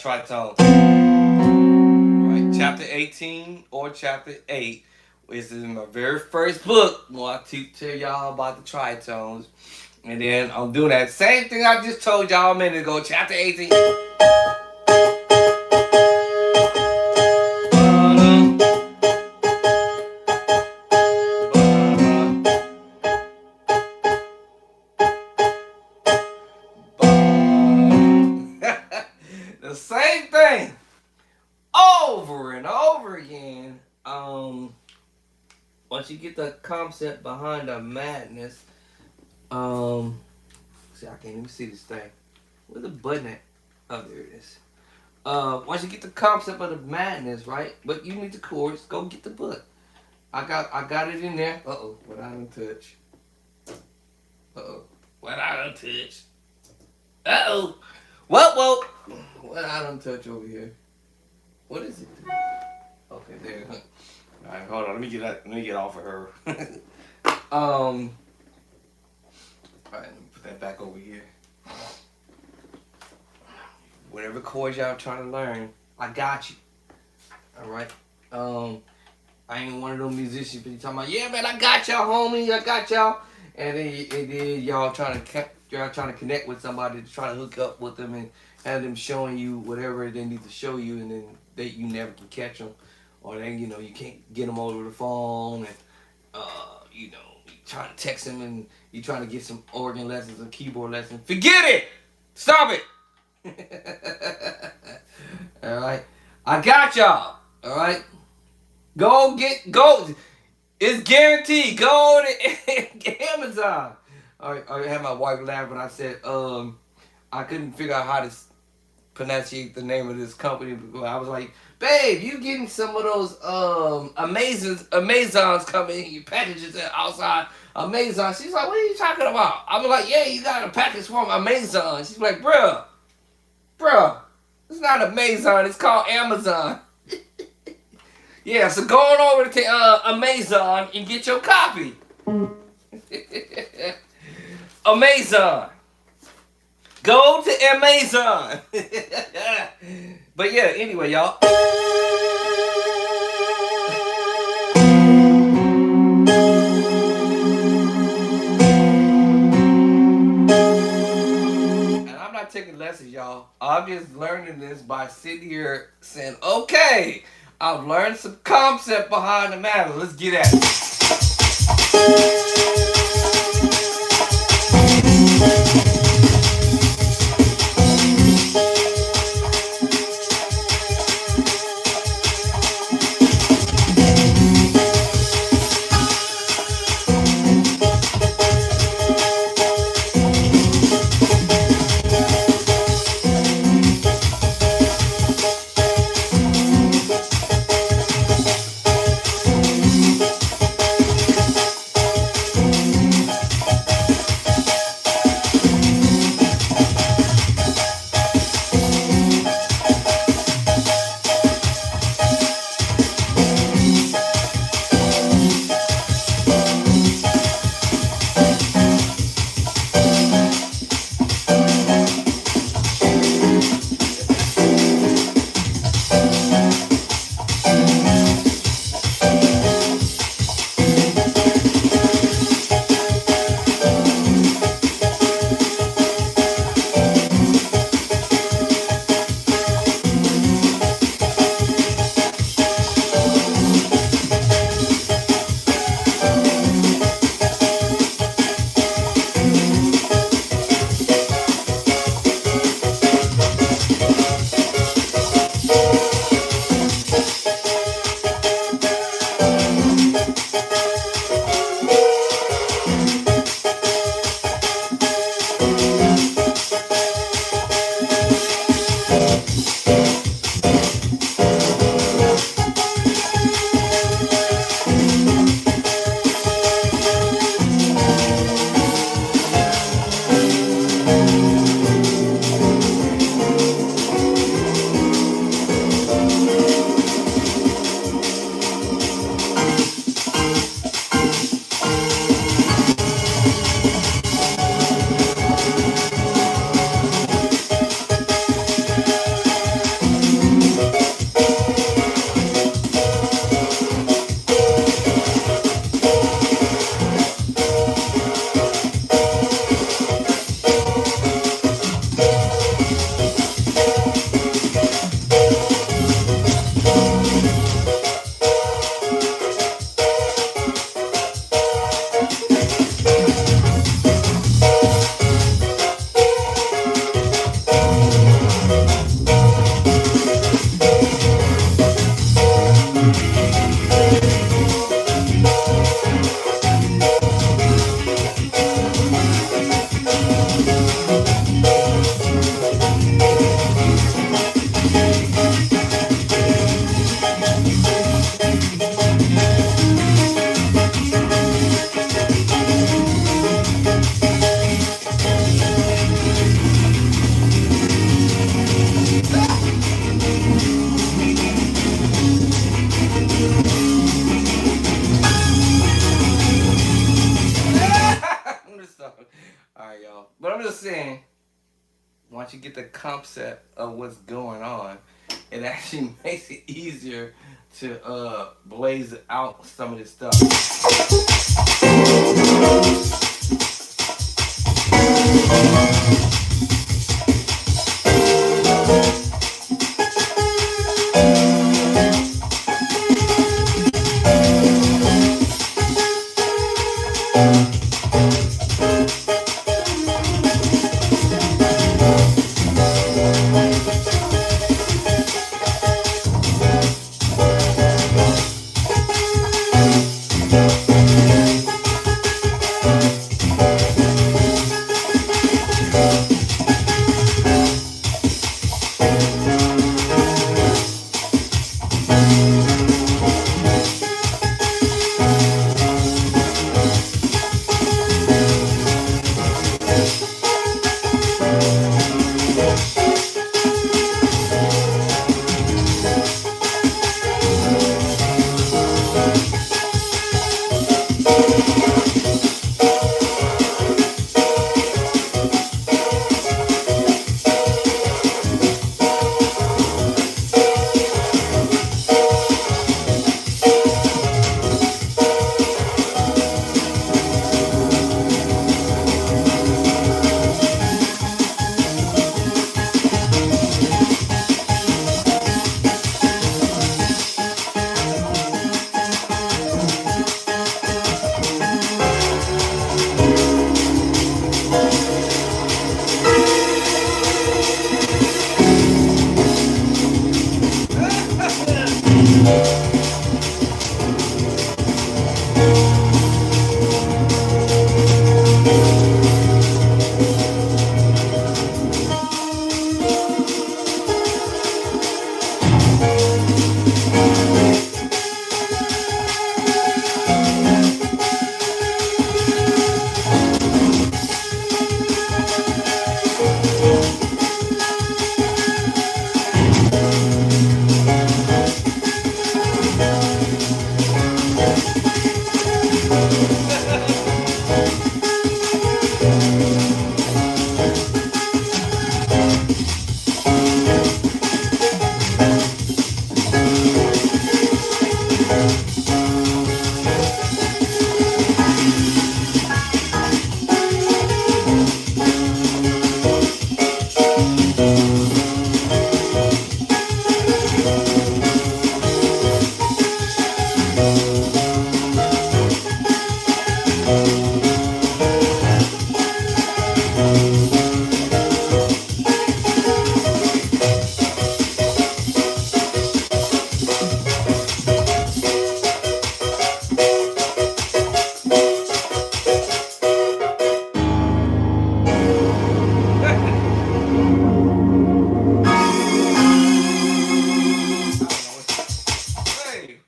Tritone. Right, chapter 18 or chapter 8. This is my very first book. I tell y'all about the tritones. And then I'm doing that same thing I just told y'all a minute ago. Chapter 18. you get the concept behind the madness, see, I can't even see this thing. Where's the button at? Oh, there it is. Once you get the concept of the madness, right? But you need the chords. Go get the book. I got it in there. What I done touch. What I done touch. Whoa. What I done touch over here. What is it? Okay, there. All right, hold on. Let me get off of her. All right, let me put that back over here. Whatever chords y'all trying to learn, I got you. All right. I ain't one of them musicians be talking about, yeah, man, I got y'all, homie, I got y'all, and then y'all trying to connect with somebody to try to hook up with them and have them showing you whatever they need to show you, and then you never can catch them, or then you can't get them over the phone, and you trying to text them and you trying to get some organ lessons or keyboard lessons. Forget it. Stop it. All right, I got y'all. All right. Go. It's guaranteed. Go to Amazon. I had my wife laugh when I said I couldn't figure out how to pronunciate the name of this company. I was like, babe, you getting some of those Amazons coming in your packages outside Amazon. She's like, what are you talking about? I was like, yeah, you got a package from Amazon. She's like, bruh, it's not Amazon, it's called Amazon. Yeah, so go on over to Amazon and get your copy. Amazon. Go to Amazon. But yeah, anyway, y'all. And I'm not taking lessons, y'all. I'm just learning this by sitting here saying, okay, I've learned some concept behind the matter. Let's get at it. So, all right, y'all. But I'm just saying, once you get the concept of what's going on, it actually makes it easier to blaze out some of this stuff.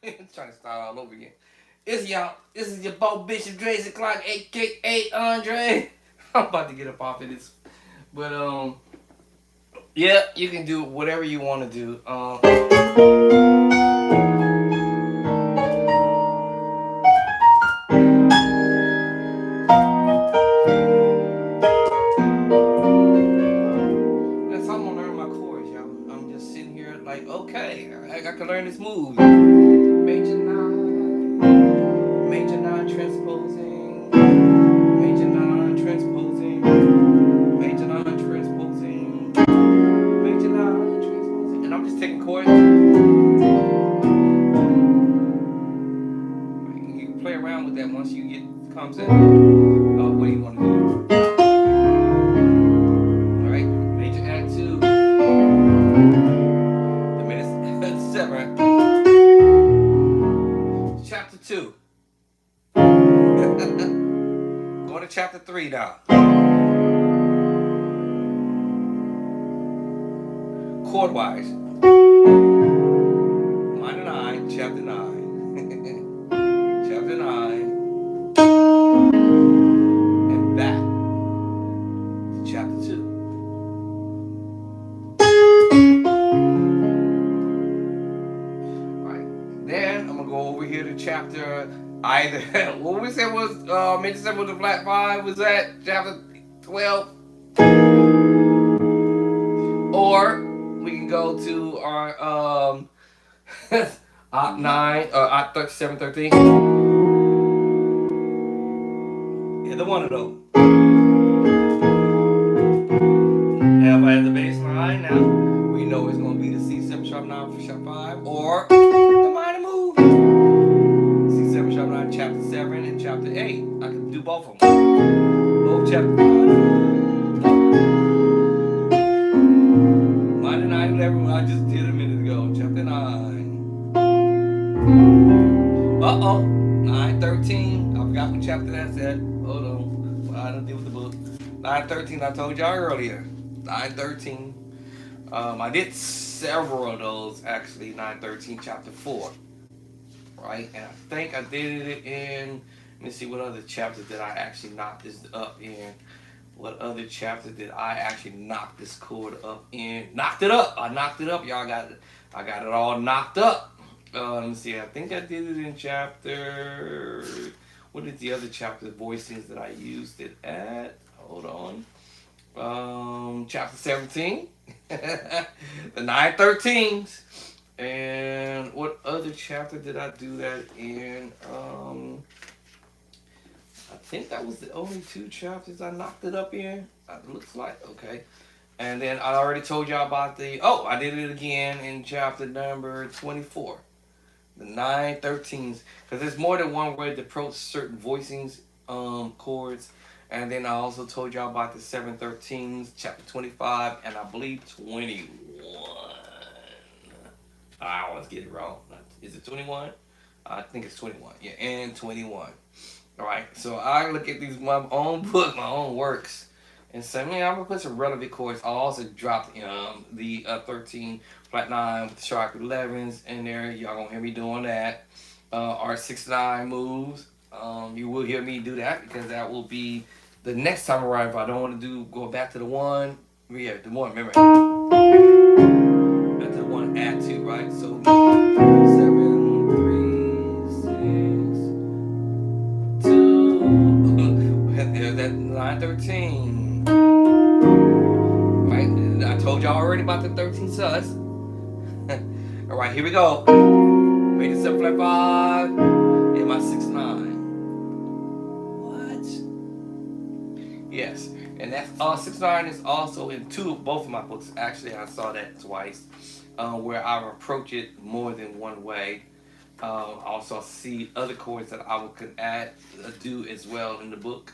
Hey, trying to start all over again. It's y'all. This is your boy Bishop Drazen Clark, aka Andre. I'm about to get up off of this, but yeah, you can do whatever you want to do. That's how I'm gonna learn my chords, y'all. I'm just sitting here like, okay, I can learn this move. Major nine transposing, major nine transposing, major nine transposing, major nine transposing, and I'm just taking chords. You can play around with that once you get the concept. What do you want to do? All right, major add two. The minutes 7. Chapter 2. Going to chapter 3 now. Chord wise. Minor 9, chapter 9. Chapter 9. And back to chapter 2. Alright. Then I'm going to go over here to chapter Either what we said was major 7 with the flat 5 was at chapter 12, or we can go to our Oct 9 or Oct 7 13. Either one of those. If I have the bass line now, we know it's going to be the C7 sharp 9 sharp 5 or the minor move. C7 sharp 9 chapter 7 and chapter 8. I can do both of them. Both chapter 9. Minor 9 11 I just did a minute ago. Chapter 9. Uh-oh. 9 13. I forgot what chapter that said. Hold on. Well, I don't deal with the book. 9 13 I told y'all earlier. 9 13. I did several of those actually. 9 13 chapter 4. Right? And I think I did it in, let me see what other chapter did I actually knock this up in. What other chapter did I actually knock this chord up in? Knocked it up. I knocked it up. Y'all got it. I got it all knocked up. Let me see. I think I did it in chapter. What is the other chapter voicings that I used it at? Hold on. Chapter 17. The 913s. And what other chapter did I do that in? I think that was the only 2 chapters I knocked it up in. It looks like, okay. And then I already told y'all about I did it again in chapter number 24. The 913s. Because there's more than one way to approach certain voicings chords. And then I also told y'all about the 713s, chapter 25, and I believe 21. I always get it wrong. Is it 21? I think it's 21. Yeah, and 21. All right. So I look at these my own book, my own works, and say, man, I'm gonna put some relevant chords. I also dropped the 13 flat 9 with the sharp 11s in there. Y'all gonna hear me doing that. Our 6/9 moves. You will hear me do that because that will be the next time around. If I don't want to go back to the 1. Yeah, the 1. Remember. Back to the 1. Add 2. Right. So 7 3 6 2. There's that 913. Right. I told y'all already about the 13 sus. All right. Here we go. Major 7 flat 5 and my 6/9. What? Yes, and that's 6/9 is also in both of my books. Actually, I saw that twice, where I approach it more than one way. I also see other chords that I could do as well in the book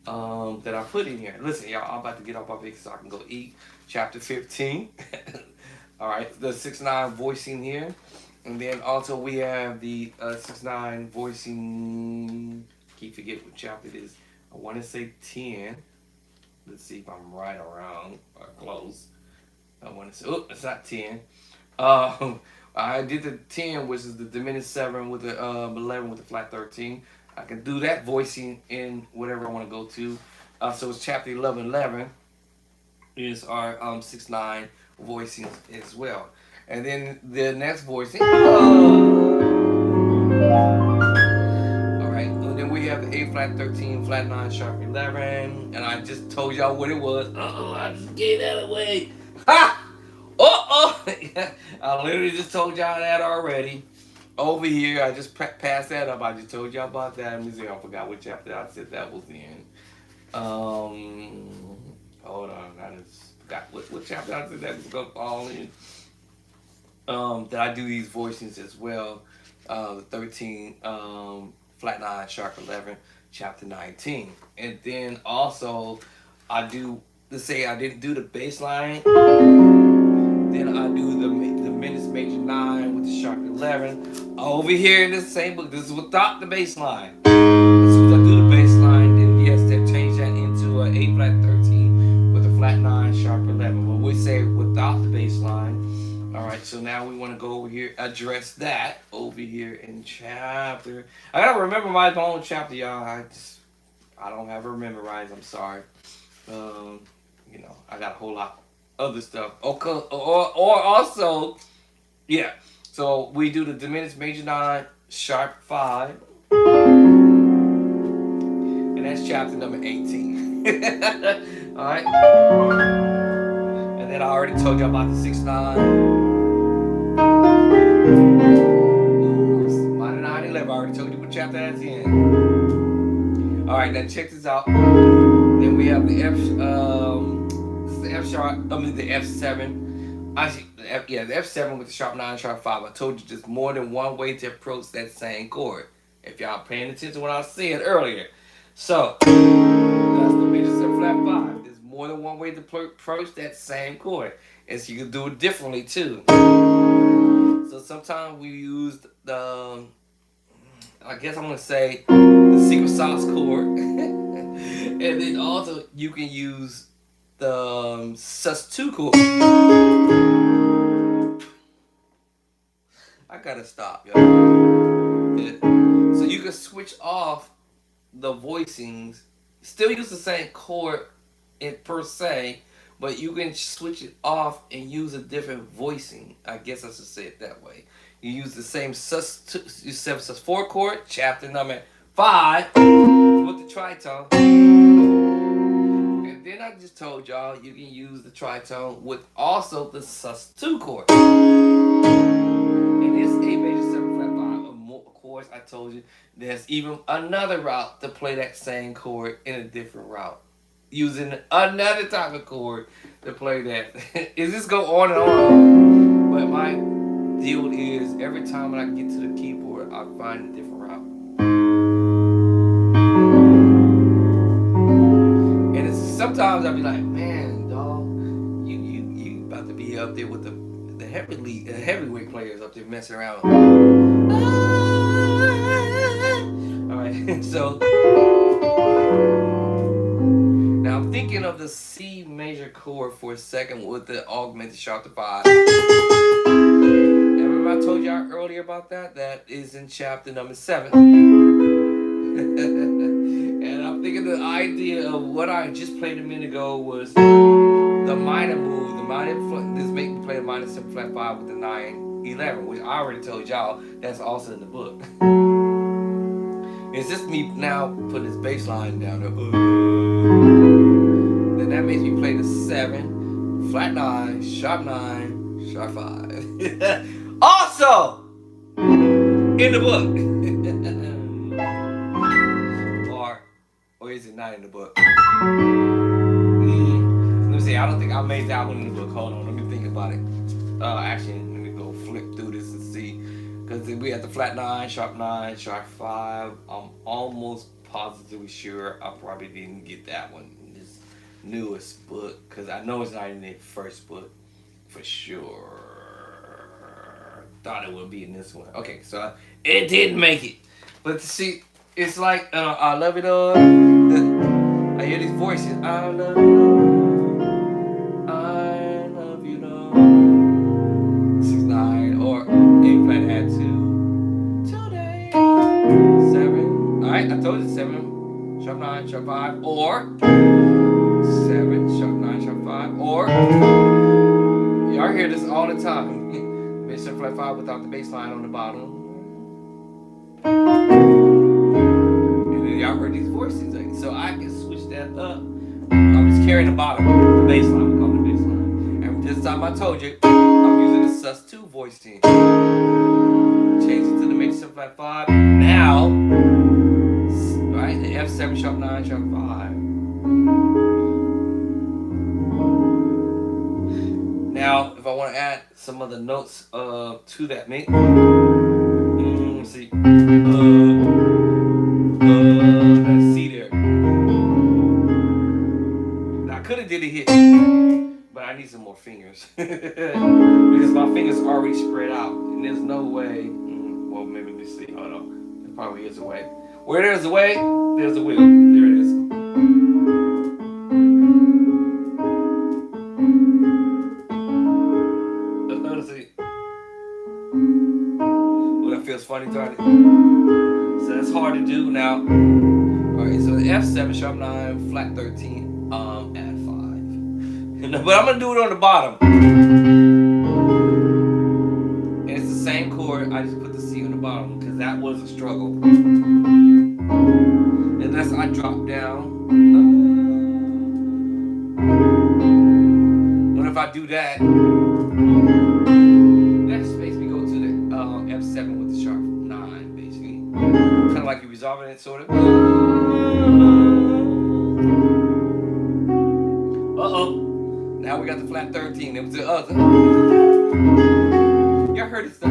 that I put in here. Listen, y'all, I'm about to get off my big so I can go eat. Chapter 15. All right, the 6/9 voicing here. And then also we have the 6/9 voicing. Keep forgetting what chapter it is. I want to say 10. Let's see if I'm right or wrong or close. I want to say, it's not 10. I did the 10, which is the diminished 7 with the 11 with the flat 13. I can do that voicing in whatever I want to go to. So it's chapter 11 is our 6/9 voicing as well. And then the next voicing. Alright, and then we have the A flat 13, flat 9, sharp 11. And I just told y'all what it was. I just gave that away. Ha! I literally just told y'all that already. Over here, I just passed that up. I just told y'all about that. Let me see, I forgot what chapter I said that was in. Hold on, I just forgot what chapter I said that was gonna fall in. That I do these voicings as well. The 13, flat 9, sharp 11, chapter 19. And then also, I do, let's say I didn't do the bass line, then I do the diminished major 9 with the sharp 11. Over here in this same book, this is without the bass line. As soon as I do the bass line, then yes, they change that into an A flat 13 with a flat 9, sharp 11. But we say without the bass line. Alright, so now we want to go over here, address that over here in chapter. I gotta remember my own chapter, y'all. I don't have it memorized, I'm sorry. I got a whole lot of other stuff. Okay, or also, yeah. So we do the diminished major 9, sharp 5. chapter number 18. All right. And then I already told you about the 6/9. Minor 9/11. I already told you what chapter that's in. All right, now check this out. Then we have the this is the F sharp. I mean the F7. Actually, the F7 with the sharp 9, sharp 5. I told you there's more than one way to approach that same chord. If y'all paying attention to what I was saying earlier. So, that's the major 7 flat 5. There's more than one way to approach that same chord. And so you can do it differently too. So sometimes we use the, I guess I'm going to say, the secret sauce chord. And then also you can use the sus2 chord. I gotta stop, y'all. Yeah. So you can switch off the voicings, still use the same chord per se, but you can switch it off and use a different voicing. I guess I should say it that way. You use the same sus4 chord, chapter number 5, with the tritone. And then I just told y'all you can use the tritone with also the sus2 chord. And it's A major 7 flat 5. Of course, I told you there's even another route to play that same chord in a different route, using another type of chord to play that. Is this go on and on? But my deal is every time when I get to the keyboard, I find a different route. And it's sometimes I'll be like, man, dog, you about to be up there with the heavyweight players up there messing around. All right, so now I'm thinking of the C major chord for a second with the augmented sharp to 5. Remember I told y'all earlier about that? That is in chapter number 7. And I'm thinking the idea of what I just played a minute ago was the minor move. This make me play a minor 7 flat 5 with the 9/11, which I already told y'all that's also in the book. It's just me now putting this bass line down there. Then that makes me play the 7, flat 9, sharp 9, sharp 5. Also in the book. Or is it not in the book? Let me see. I don't think I made that one in the book. Hold on. Let me think about it. Actually, let me go flip through this and see. Because we have the flat 9, sharp 9, sharp 5. I'm almost positively sure I probably didn't get that one in this newest book. Because I know it's not in the first book for sure. Thought it would be in this one. Okay, so it didn't make it. But see, it's like I love it all. I hear these voices. I love you all. I love you all. 6/9 or A flat add 2 today. 7. All right, I told you 7 sharp 9 sharp 5 or 7 sharp 9 sharp 5 or y'all hear this all the time. Major 7 flat 5 without the bass line on the bottom. Y'all heard these voices, so I can switch that up. I'm just carrying the bottom, the bass line, we call it the bass line. And this time I told you, I'm using the sus2 voicing. Change it to the major 7 flat 5. Now, right, the F7 sharp 9 sharp 5. Now, if I want to add some other notes to that, let's see. Let's see there. Now, I could have did it here, but I need some more fingers because my fingers are already spread out, and there's no way. Well, maybe let's see. Oh no, there probably is a way. Where there's a way, there's a will. There it is. Let's see. Well, that feels funny, Tony. So that's hard to do now. Alright, so the F7 sharp 9 flat 13 add 5. But I'm gonna do it on the bottom. And it's the same chord, I just put the C on the bottom because that was a struggle. And unless I drop down. What if I do that? That just makes me go to the F7 with the sharp 9, basically. Kind of like you're resolving it, sort of. Now we got the flat 13. It was the other. Y'all heard it stuff.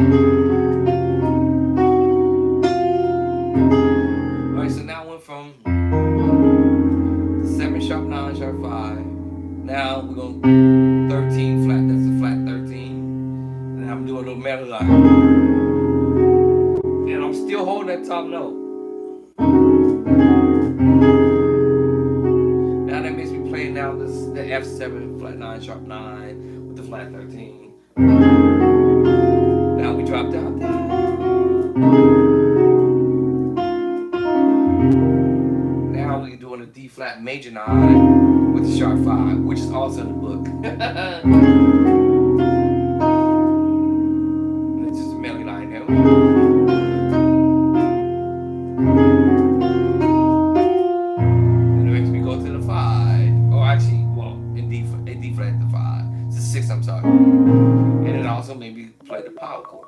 Alright, so now I went from 7 sharp 9 sharp 5. Now we're going 13 flat. That's a flat 13. And I'm doing a little melody line. And I'm still holding that top note. Now that makes me play now the F7 flat 9 sharp 9 with the flat 13. Now we drop down. Now we're doing a D flat major 9 with the sharp 5, which is also in the book. It's just a melody line now. And it makes me go to the 5. Or actually, well, in D flat the 5. It's a 6, I'm sorry. And it also made me play the power chord.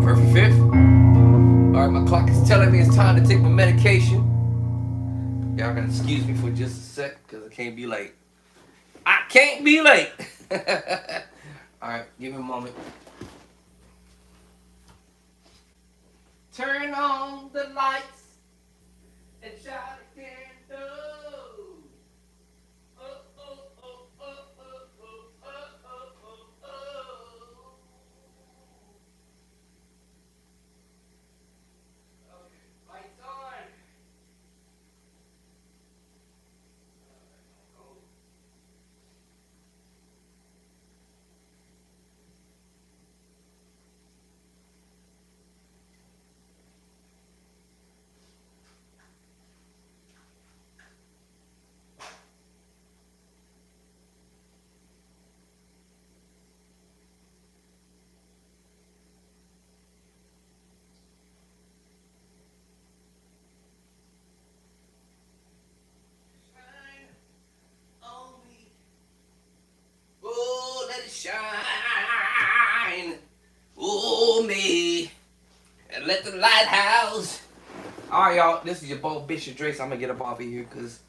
Perfect fifth. Alright, my clock is telling me it's time to take my medication. Y'all gotta excuse me for just a sec, because I can't be late. I can't be late! Alright, give me a moment. Turn on the lights and shine the candle. Oh, oh, oh, oh, oh, oh, oh, oh, oh, oh. Okay, lights on. Shine, oh me, and let the lighthouse. All right, y'all. This is your boy Bishop Drace. I'm gonna get up off of here because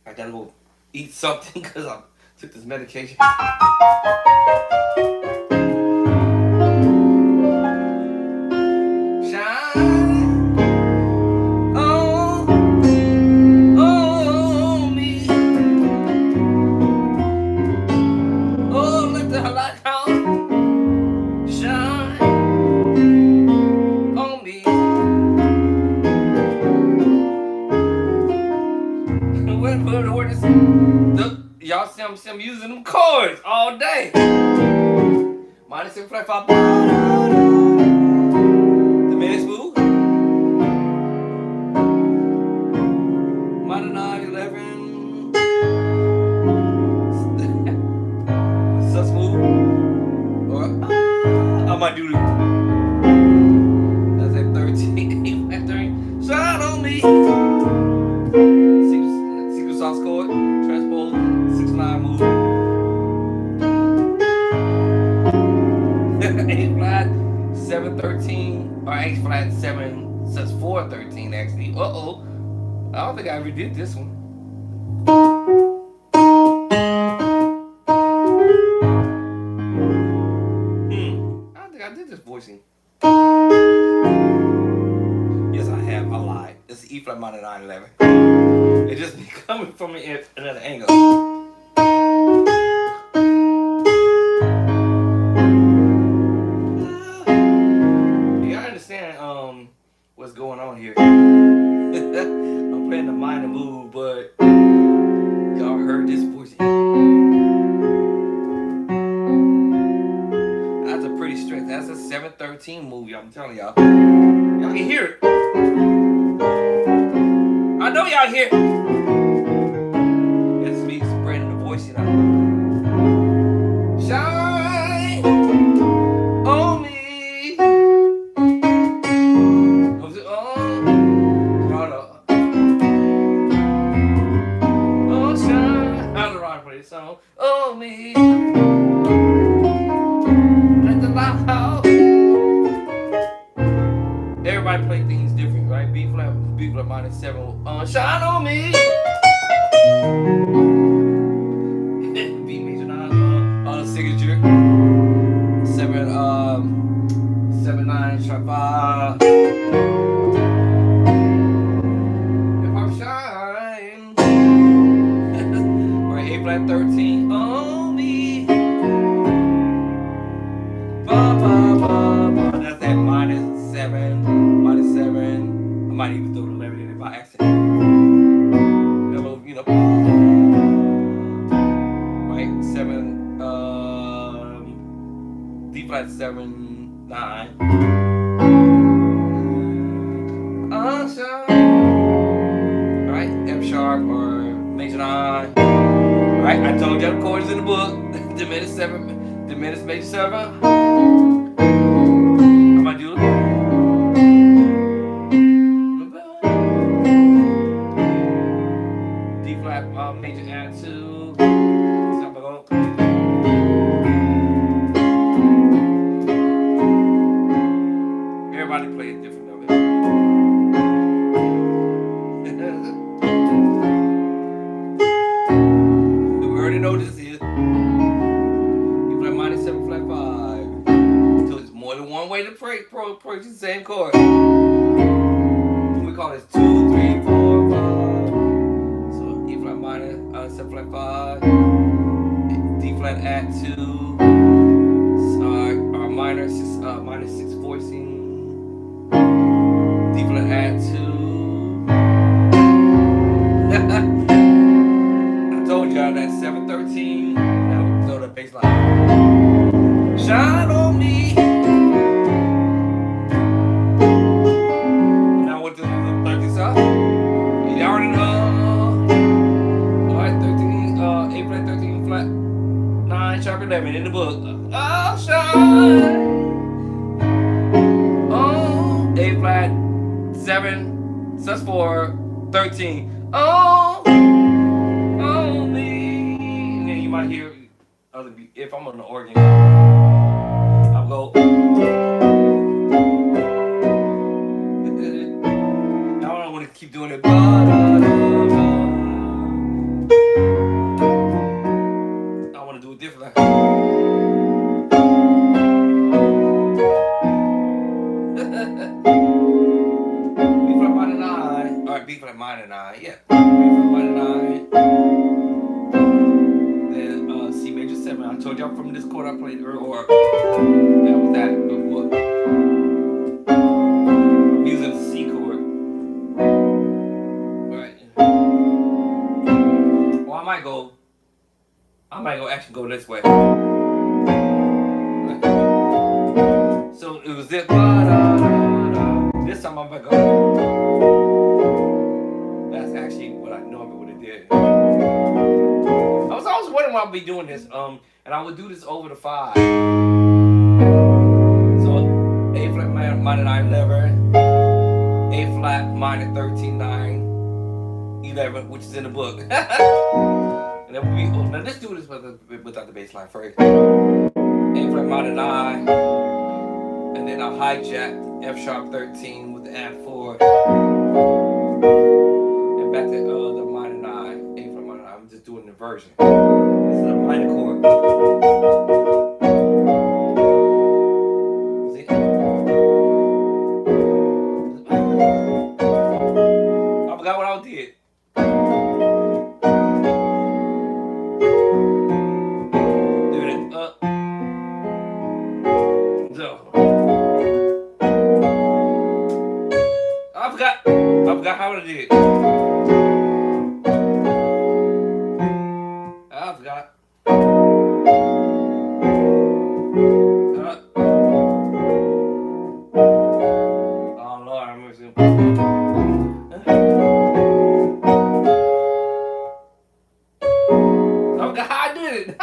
I gotta go eat something because I took this medication. Y'all see I'm using them chords all day. Minus 7 flat 5. The minute smooth. Minor 9 11. So smooth. Or I might do the. That's at 13. At 30. Shine on me. Secret sauce chord. Transpose. 6/9 move. A flat 7/13 or A flat 7 says 4/13 actually. Uh-oh. I don't think I ever did this one. I don't think I did this voicing. Yes, I have. I lied. It's E flat minor 9/11. It just be coming from another angle. What's going on here? I'm playing the minor move, but y'all heard this voice. That's a pretty stretch. That's a 7/13 move, I'm telling y'all. Y'all can hear it. I know y'all hear it. It's me spreading the voice, you know. Shine on me. minor 7, shine on me. B major 9, signature. 7, 7, 9, sharp 5. If I'm shine. Or A flat 13 on me. Ba, ba, ba, ba. That's that minus 7. Minus 7. I might even throw the 11 in it by accident. Little, you know. Right? 7, D flat 7, 9. Right? F sharp or major 9. Right? I told you the chords in the book. Diminished 7, diminished major 7. I'm gonna do D flat major add 2. Everybody play it different of it. We already know this is. You play minus 7 flat 5. So it's more than one way to approach the same chord. We call this 2, 3, 4, 5. So E flat minor 7 flat 5. D flat add 2. Minor 6, minus 6 voicing. D flat add 2. I told y'all that 7, 13. Now we throw the bass line. Shine on me. Now what the 13 song? You already know. Alright, 13, A flat 13 flat 9 sharp 11 in the book. I'll shine. Oh, A flat 7 sus4 13. Oh me. And then you might hear other beat. If I'm on the organ, I'll go. I don't want to keep doing it. I want to do it different. B flat minor 9, yeah. B flat minor 9. Then C major 7. I told y'all from this chord I played earlier, or that was that. What? I'm using the C chord. Right. Well, I might actually go this way. Right. So it was this. This time I'm gonna go. Actually what I normally would have did. I was always wondering why I'd be doing this. And I would do this over the 5. So A flat minor 9 11, A flat minor 13 9 11, which is in the book. And then now let's do this without the bass line first. A flat minor 9, and then I hijacked F sharp 13 with the add 4. Back to the minor 9, A flat minor 9. I'm just doing the version. This is a minor chord. See? I forgot what I did. Doing it up. So. I forgot how I did. I forgot. Oh Lord, I'm missing. I forgot how I did it.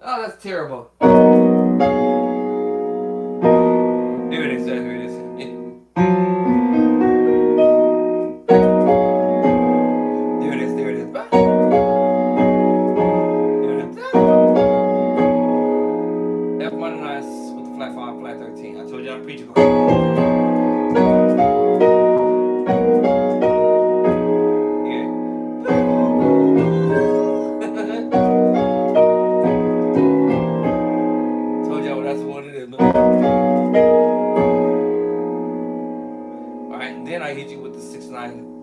Oh, that's terrible. Here it is. Here it is. Flat 13. I told y'all preacher.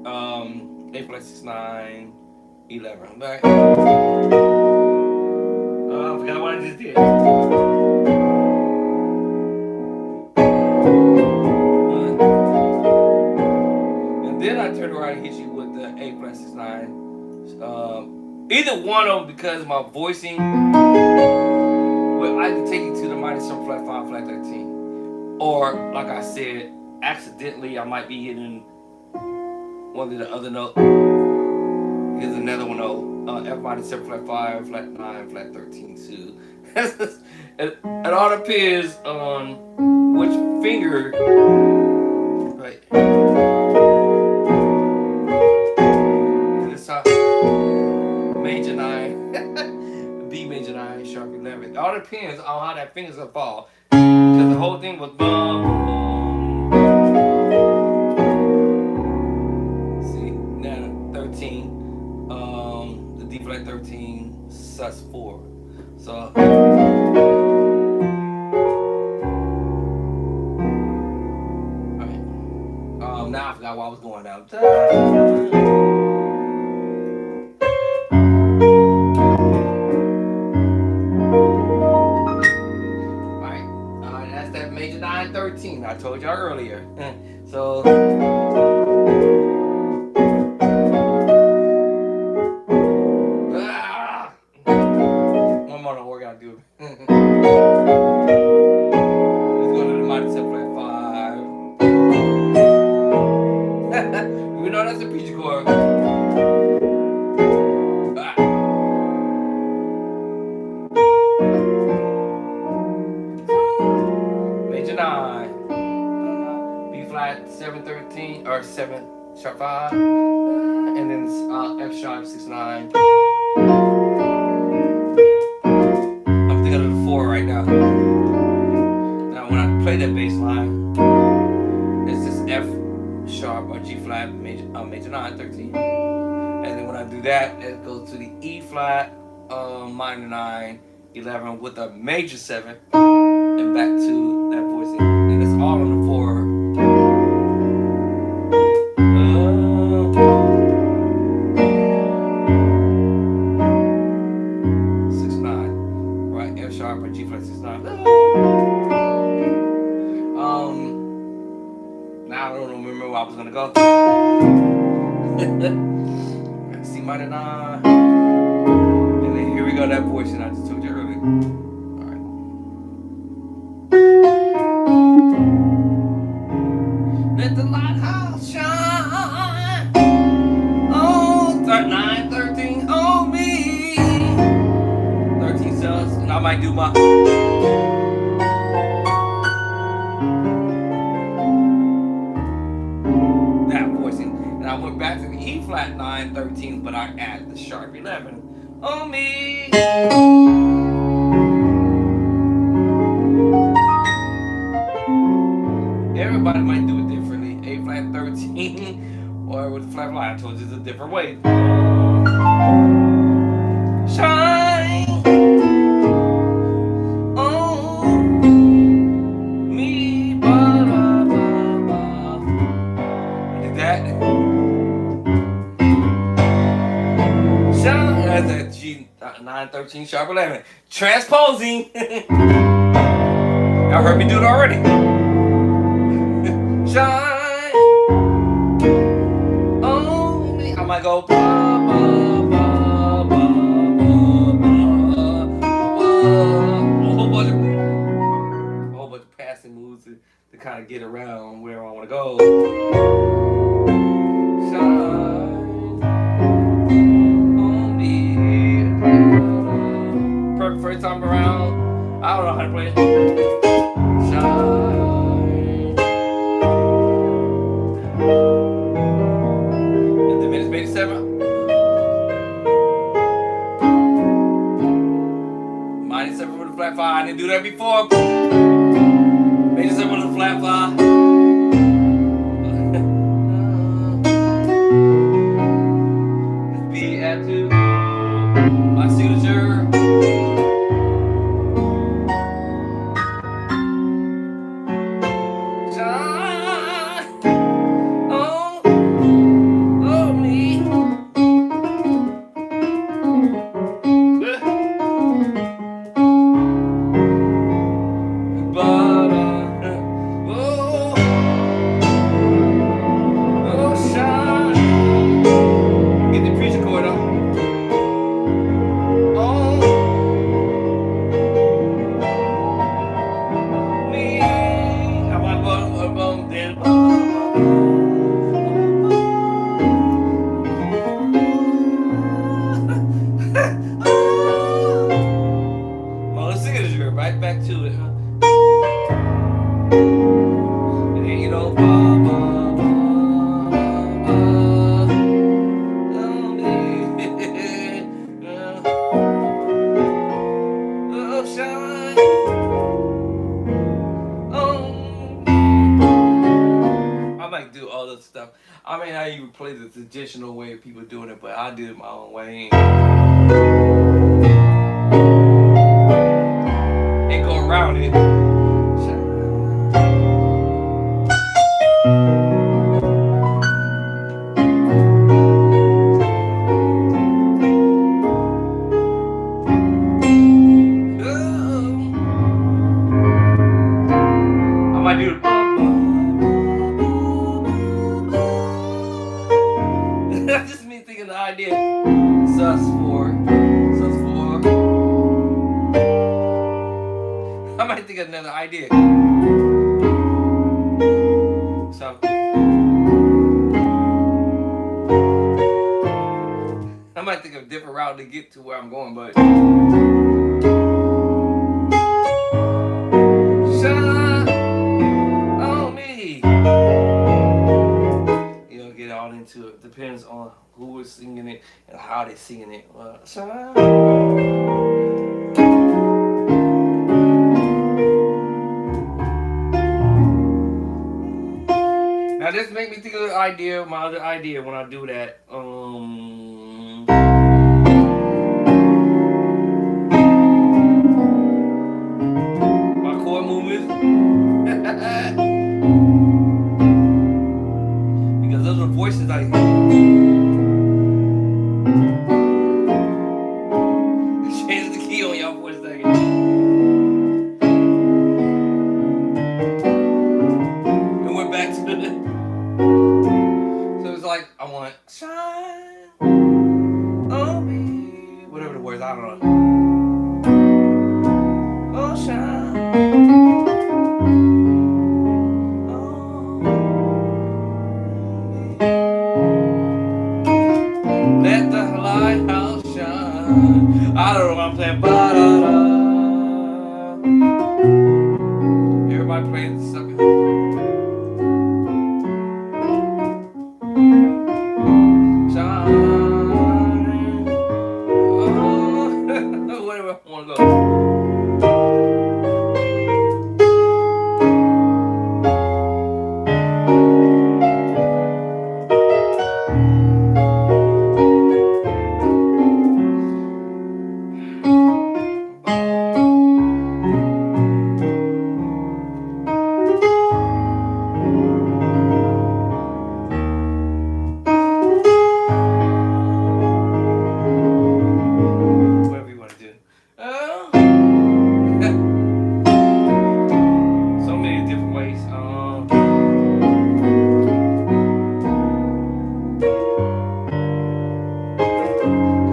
A flat 6 9 11. Right? I forgot what I just did. And then I turn around and hit you with the A flat 6 9. Either one of them, because my voicing, well, I can take you to the minor 7 flat 5 flat 13. Or, like I said, accidentally I might be hitting one of the other notes. Here's another one note. F minor 7 flat 5 flat 9 flat 13 too. It all depends on which finger. Right. This major 9, B major 9, sharp 11. It all depends on how that finger's gonna fall. Because the whole thing was bum. See, now 13. The D flat 13, sus 4. So. Now I forgot where I was going now. Alright, that's that major 9 13 I told y'all earlier. So one more work I do. Let's go to the minor 7 flat 5. We know that's a peach chord. Major 9. B flat 7 13 or 7 sharp 5. And then F sharp 6 9. I'm thinking of the 4 right now. Now when I play that bass line, it's just F sharp or G flat major 9 13. And then when I do that, it goes to the E flat minor 9 11 with a major 7 and back to that voicing. And it's all on the 4. 6 9. Right, F sharp or G flat 6 9. Now I don't remember where I was gonna go. C minor 9. And then here we go, that portion I just told you earlier. Alright. Let the lighthouse shine. Oh, 9 13 on me. 13 cells, and I might do my. I went back to the E flat 9 13, but I added the sharp 11 on me. Everybody might do it differently. A flat 13 or with the flat fly. I told you it's a different way. Shine on me. Ba, ba, ba, ba. I did that. That's that G 9 13 sharp 11. Transposing. Y'all heard me do it already. Shine on me. I might go ba ba ba ba ba ba. A whole bunch of passing moves to kind of get around where I want to go. First time around, I don't know how to play it. Shine. And the minutes made 7. Minus 7 with a flat 5. I didn't do that before. Major 7 with a flat 5. B add 2. My signature. the traditional way of people doing it, but I did it my own way and go around it. I might do it. That's just me thinking the idea. Sus4. I might think of another idea. So I might think of a different route to get to where I'm going, but shine on me. You know, get all into it. Depends on who is singing it and how they're singing it. Shine. Now this make me think of the idea, my other idea when I do that. My chord movements. Because those are voices I change the key on y'all for a second. And we're back to it. So it's like I want shine on me. Whatever the words, I don't know. Oh shine. Let the lighthouse shine. I don't know what I'm playing. Ba-da-da. Everybody playing the sucker. Shine. Oh. Whatever I want to go.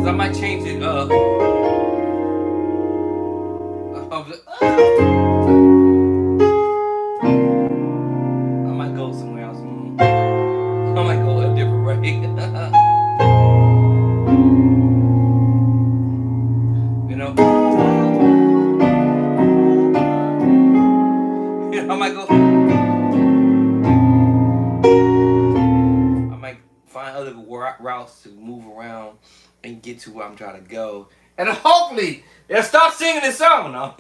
I might change it up. I might go somewhere else. I might go a different way. You know? I might go. I might find other routes to move around and get to where I'm trying to go. And hopefully, they'll stop singing this song. No.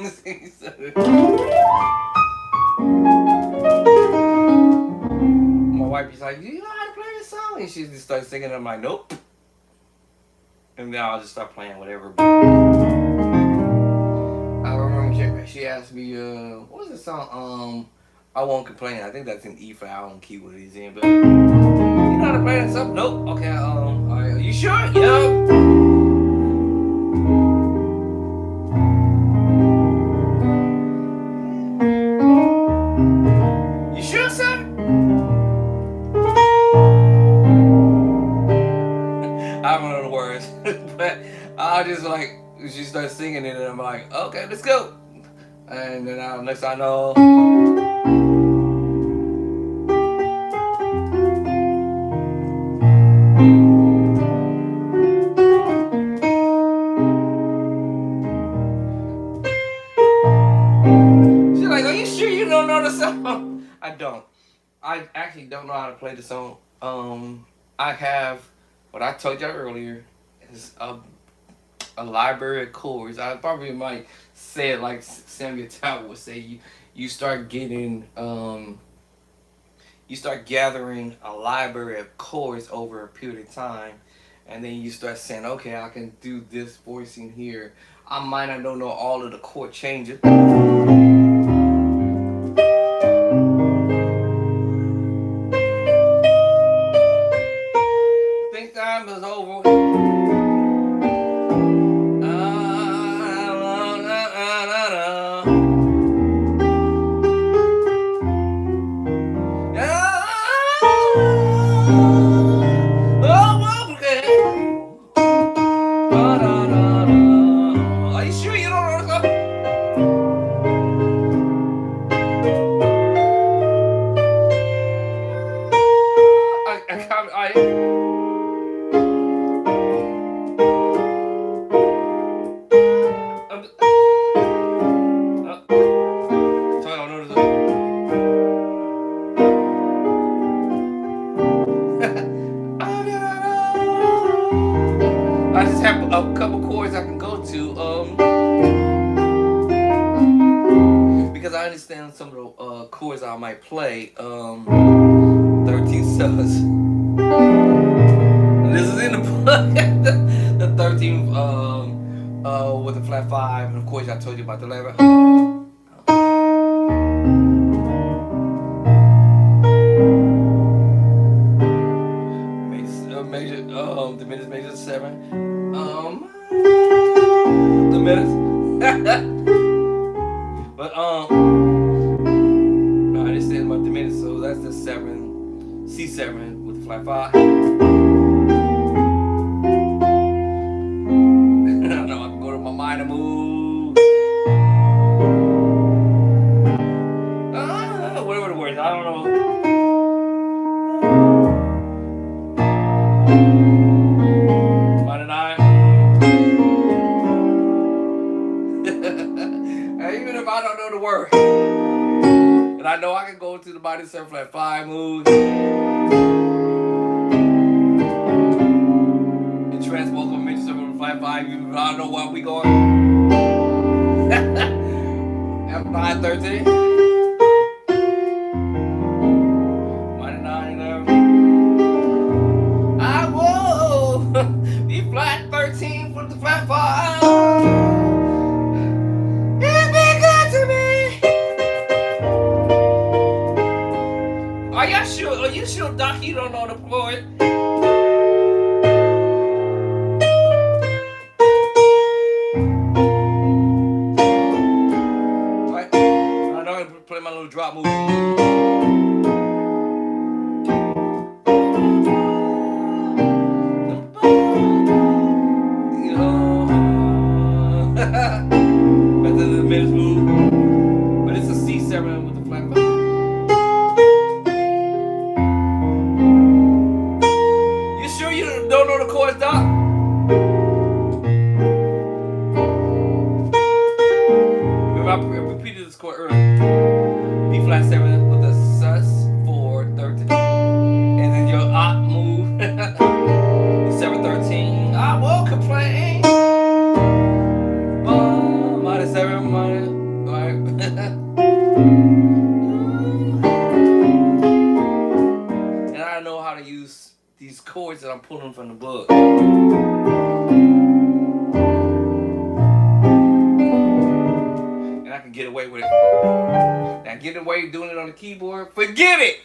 My wife is like, you know how to play this song? And she just starts singing. And I'm like, nope. And then I'll just start playing whatever. I remember she asked me, what was the song? I Won't Complain. I think that's in E flat. I don't key what he's in, but you know how to play that stuff? Nope. Okay. Are you sure? Yep. You sure, sir? I don't know the words, but I just like she starts singing it, and I'm like, okay, let's go. And then next I know. She's like, are you sure you don't know the song? I don't. I actually don't know how to play the song. I have what I told you earlier is a library of chords. I probably might say it like Samuel Talbot would say. You start getting you start gathering a library of chords over a period of time, and then you start saying, okay, I can do this voicing here. I might not know all of the chord changes. Think time is over. Are you sure you don't know the song? So I don't know the I just have a couple chords I can go to, because I understand some of the chords I might play. 13 stars. This is in the book. The 13th, with the flat 5, and of course I told you about the 11. Major, diminished major 7. The minutes. But no, I understand about diminished, so that's the 7, C7 with the flat 5. I know I can go to my minor move. Whatever the words, I don't know. Minor 9. Even if I don't know the word, and I know I can go to the minor 7 flat 5 moves and transpose from major 7 flat 5, even if I don't know where we going. F9 13. Minor 9 11. I will be flat 13 for the flat 5. It's been good to me. Are y'all sure? Are you sure, Doc? You don't know the chord? Right? I know I play my little drop move. You know, that's the minutes move. But it's a C7 with the flat 5. You sure you don't know the chords, Doc? Remember, I repeated this chord earlier. B flat 7 with a sus 4 13, and then your op move 7 13. I won't complain. Minor 7 minor. Right. And I know how to use these chords that I'm pulling from the book. And I can get away with it. Now, getting away doing it on the keyboard, forget it!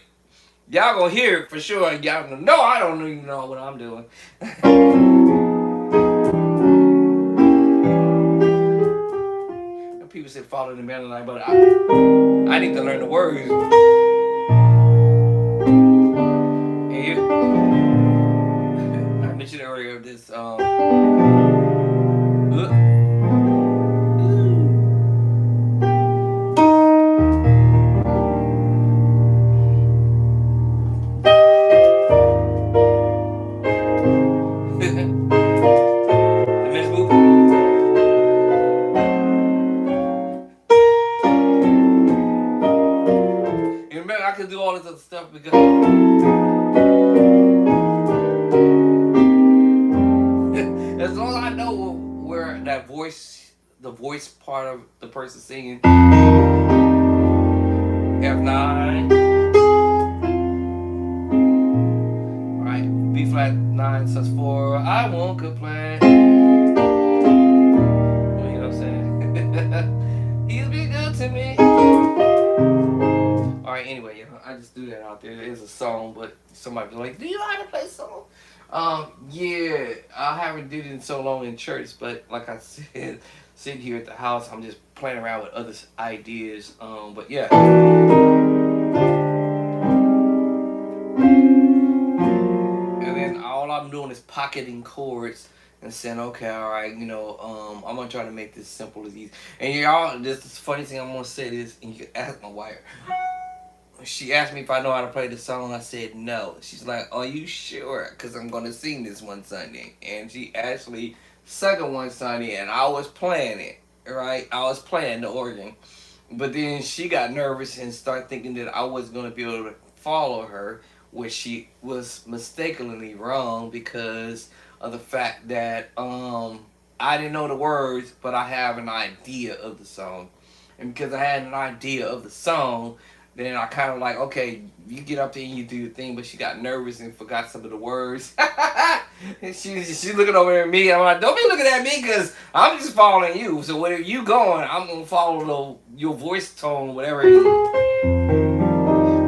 Y'all gonna hear it for sure. Y'all gonna know I don't even know what I'm doing. People say follow the melody, but I need to learn the words. And I mentioned earlier this I can do all this other stuff because as long as I know where that voice, the voice part of the person singing, F9, flat 9 sus 4. I won't complain. Well, you know what I'm saying? He's been good to me. Alright, anyway, you know, I just threw that out there. It is a song, but somebody was like, do you know how to play a song? Yeah, I haven't did it in so long in church, but like I said, sitting here at the house, I'm just playing around with other ideas. But yeah. And then all I'm doing is pocketing chords and saying, okay, all right, you know, I'm gonna try to make this simple as easy. And y'all, this is the funny thing I'm gonna say this, and you can ask my wife. She asked me if I know how to play the song. I said no. She's like, are you sure? Because I'm going to sing this one Sunday. And she actually sung it one Sunday, and I was playing it, right? I was playing the organ. But then she got nervous and started thinking that I wasn't going to be able to follow her, which she was mistakenly wrong because of the fact that I didn't know the words, but I have an idea of the song. And because I had an idea of the song, then I kind of like, okay, you get up there and you do your thing, but she got nervous and forgot some of the words. And she's looking over at me. I'm like, don't be looking at me because I'm just following you. So wherever you going, I'm going to follow your voice tone, whatever it is.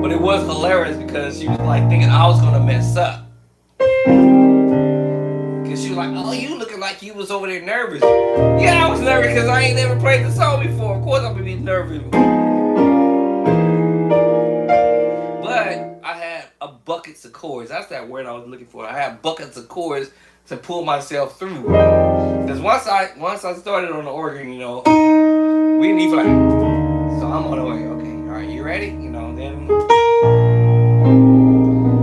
But it was hilarious because she was like thinking I was going to mess up. Because she was like, oh, you looking like you was over there nervous. Yeah, I was nervous because I ain't never played the song before. Of course I'm going to be nervous. But I had buckets of chords. That's that word I was looking for. I had buckets of chords to pull myself through. Because once I started on the organ, you know, we didn't even like. So I'm on the way. Okay, all right, you ready? You know, then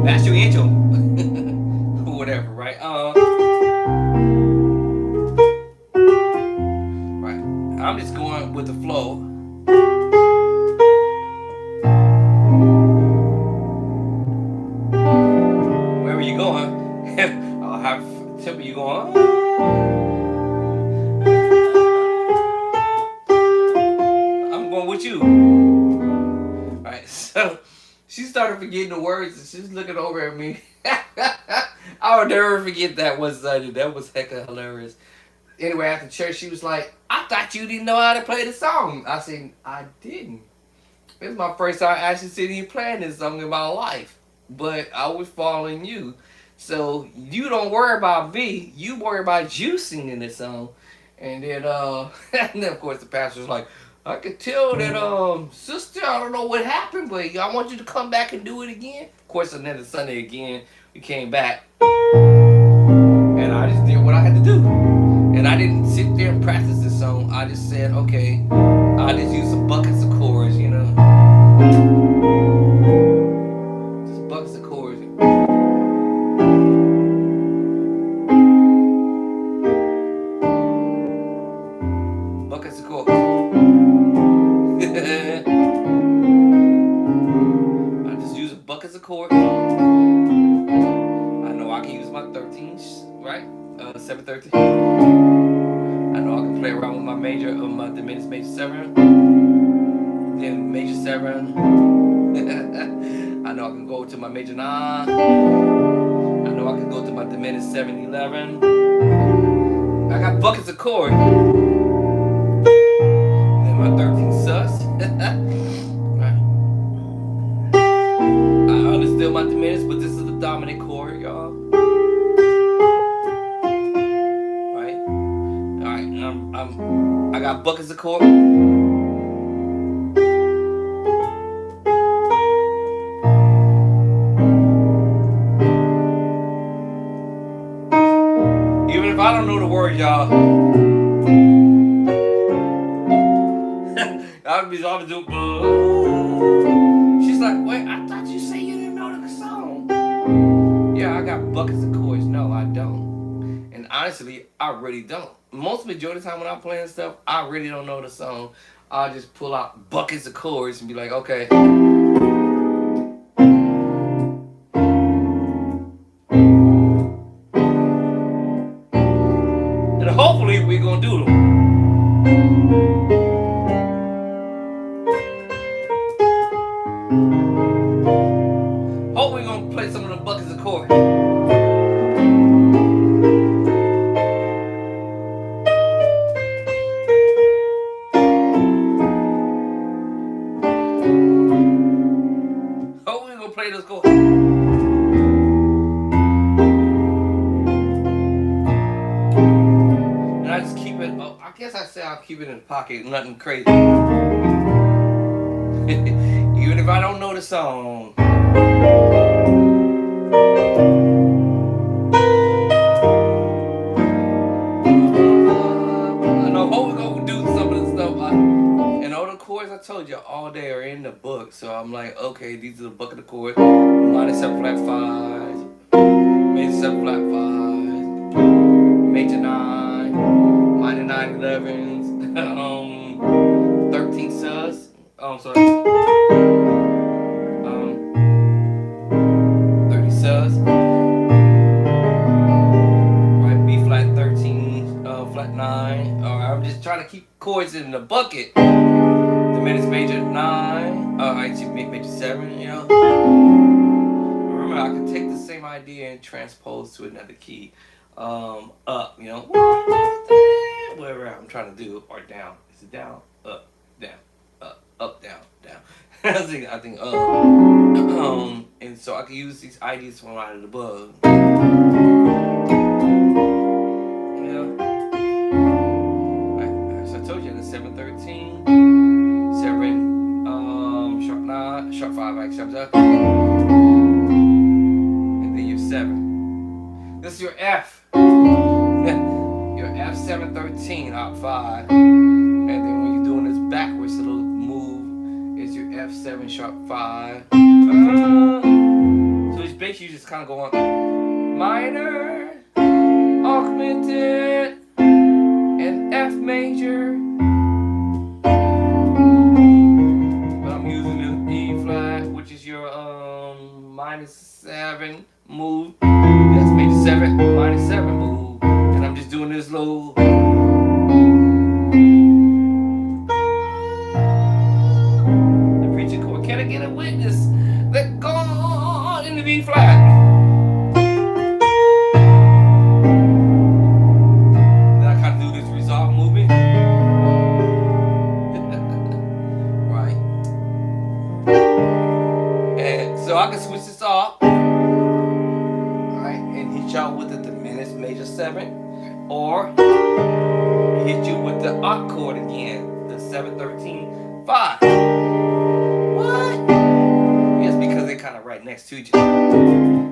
that's your intro, whatever, right? Right. I'm just going with the flow. You going? I'll have tempo. You going? I'm going with you. All right. So she started forgetting the words, and she's looking over at me. I would never forget that one Sunday. That was hecka hilarious. Anyway, after church, she was like, "I thought you didn't know how to play the song." I said, "I didn't. This is my first time actually sitting here playing this song in my life." But I was following you. So you don't worry about me. You worry about you singing this song. And then and then of course the pastor was like, I could tell that sister, I don't know what happened, but I want you to come back and do it again. Of course another Sunday again, we came back. And I just did what I had to do. And I didn't sit there and practice this song. I just said, okay, I just use some buckets of chords, you know. Buckets of chords. Buckets of chords. I just use buckets of chords. I know I can use my 13s, right? 7/13. I know I can play around with my major, my diminished major 7, then major 7. I know I can go to my major 9. I know I can go to my diminished 7/11. I got buckets of chords. Then my 13 sus. Right. I understand my diminished, but this is the dominant chord, y'all. Right. All right. I got buckets of chords. Even if I don't know the words, y'all, I'll be doing. She's like, wait, I thought you said you didn't know the song. Yeah, I got buckets of chords. No, I don't. And honestly, I really don't. Most majority of the time when I'm playing stuff, I really don't know the song. I'll just pull out buckets of chords and be like, okay. And hopefully we're gonna do them. Hope we're gonna play some of the buckets of chords. I say, I'll keep it in the pocket. Nothing crazy. Even if I don't know the song. I know Hope gonna do some of the stuff. And all the chords I told you all day are in the book. So I'm like, okay, these are the book of the chords. Minor 7 flat 5s, major 7 flat 5s, major 9, minor 9 11s, 13 sus. Oh, sorry. 30 sus. Right, B flat 13, flat 9. Alright, I'm just trying to keep chords in the bucket. Diminished major 9. Alright, major 7, you know. Remember, I can take the same idea and transpose to another key. Up, you know. Whatever I'm trying to do, or down. Is it down? Up, down, up, down, down. I think and so I can use these ideas from out of the book. Yeah. As I told you, the 713, 7, sharp 9, sharp 5, sharp 7, and then your 7. This is your F. Your F713 op 5. And then when you're doing this backwards little move, is your F7 sharp 5. So it's basically just kind of go on minor, augmented, and F major. But I'm using the E flat, which is your minus 7 move. That's major 7, minus 7 move. And I'm just doing this little. Can I get a witness that God in the B flat? Then I kind of do this resolve movement. Right. And so I can switch this off. Alright, and hit y'all with the diminished major 7. Or hit you with the oct chord again, the 713 5. Kind of right next to each other.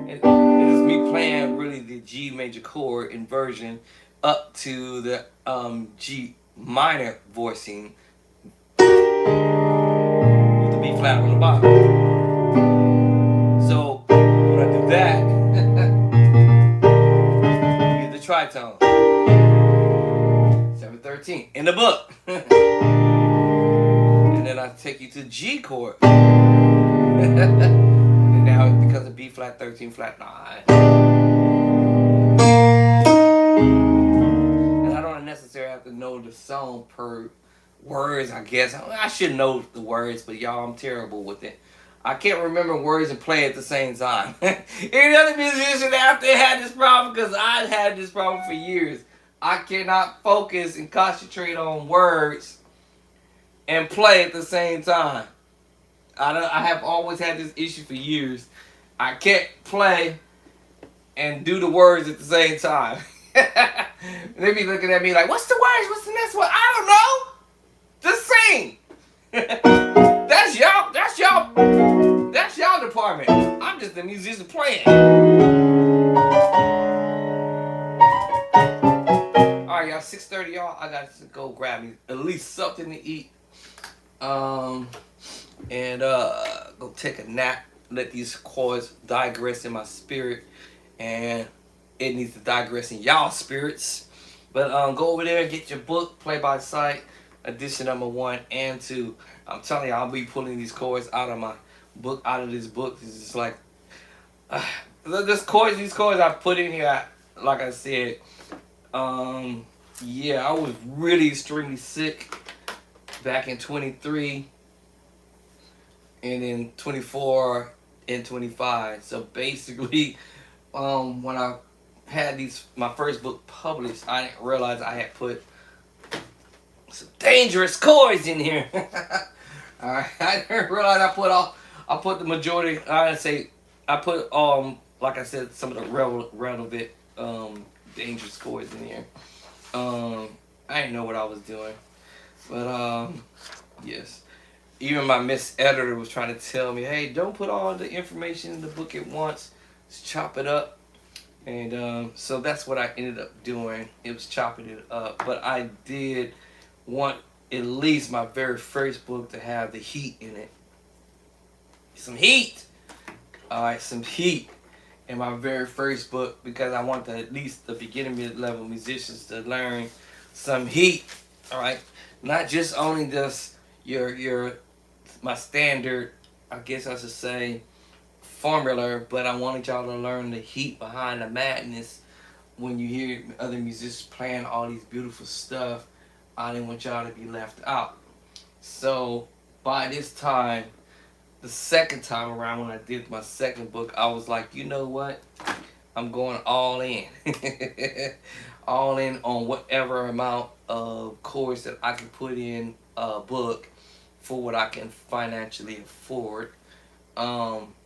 It is me playing really the G major chord inversion up to the G minor voicing with the B flat on the bottom. So when I do that, you get the tritone. 713 in the book. And then I take you to the G chord. And now it becomes a B flat 13 flat 9. And I don't necessarily have to know the song per words, I guess. I should know the words, but y'all, I'm terrible with it. I can't remember words and play at the same time. Any other musician out there had this problem? Because I've had this problem for years. I cannot focus and concentrate on words and play at the same time. I have always had this issue for years. I can't play and do the words at the same time. They be looking at me like, what's the words? What's the next one? I don't know. Just sing. That's y'all department. I'm just a musician playing. Alright, y'all, 6:30, y'all. I got to go grab me at least something to eat. And go take a nap, let these chords digress in my spirit, and it needs to digress in y'all spirits. But go over there and get your book, Play by Sight, edition number 1 and 2. I'm telling you, I'll be pulling these chords out of my book, out of this book. It's just like these chords I put in here. Like I said, yeah, I was really extremely sick back in 23. And in 24 and 25. So basically, when I had my first book published, I didn't realize I had put some dangerous chords in here. Alright, I didn't realize I put the majority. I put like I said, some of the relevant dangerous chords in here. I didn't know what I was doing. But yes. Even my miss editor was trying to tell me, hey, don't put all the information in the book at once. Just chop it up. And so that's what I ended up doing. It was chopping it up. But I did want at least my very first book to have the heat in it. Some heat. All right, some heat in my very first book because I want at least the beginning mid-level musicians to learn some heat. All right, not just only just your my standard, I guess I should say, formula, but I wanted y'all to learn the heat behind the madness when you hear other musicians playing all these beautiful stuff. I didn't want y'all to be left out. So by this time, the second time around when I did my second book, I was like, you know what? I'm going all in. All in on whatever amount of chords that I can put in a book for what I can financially afford.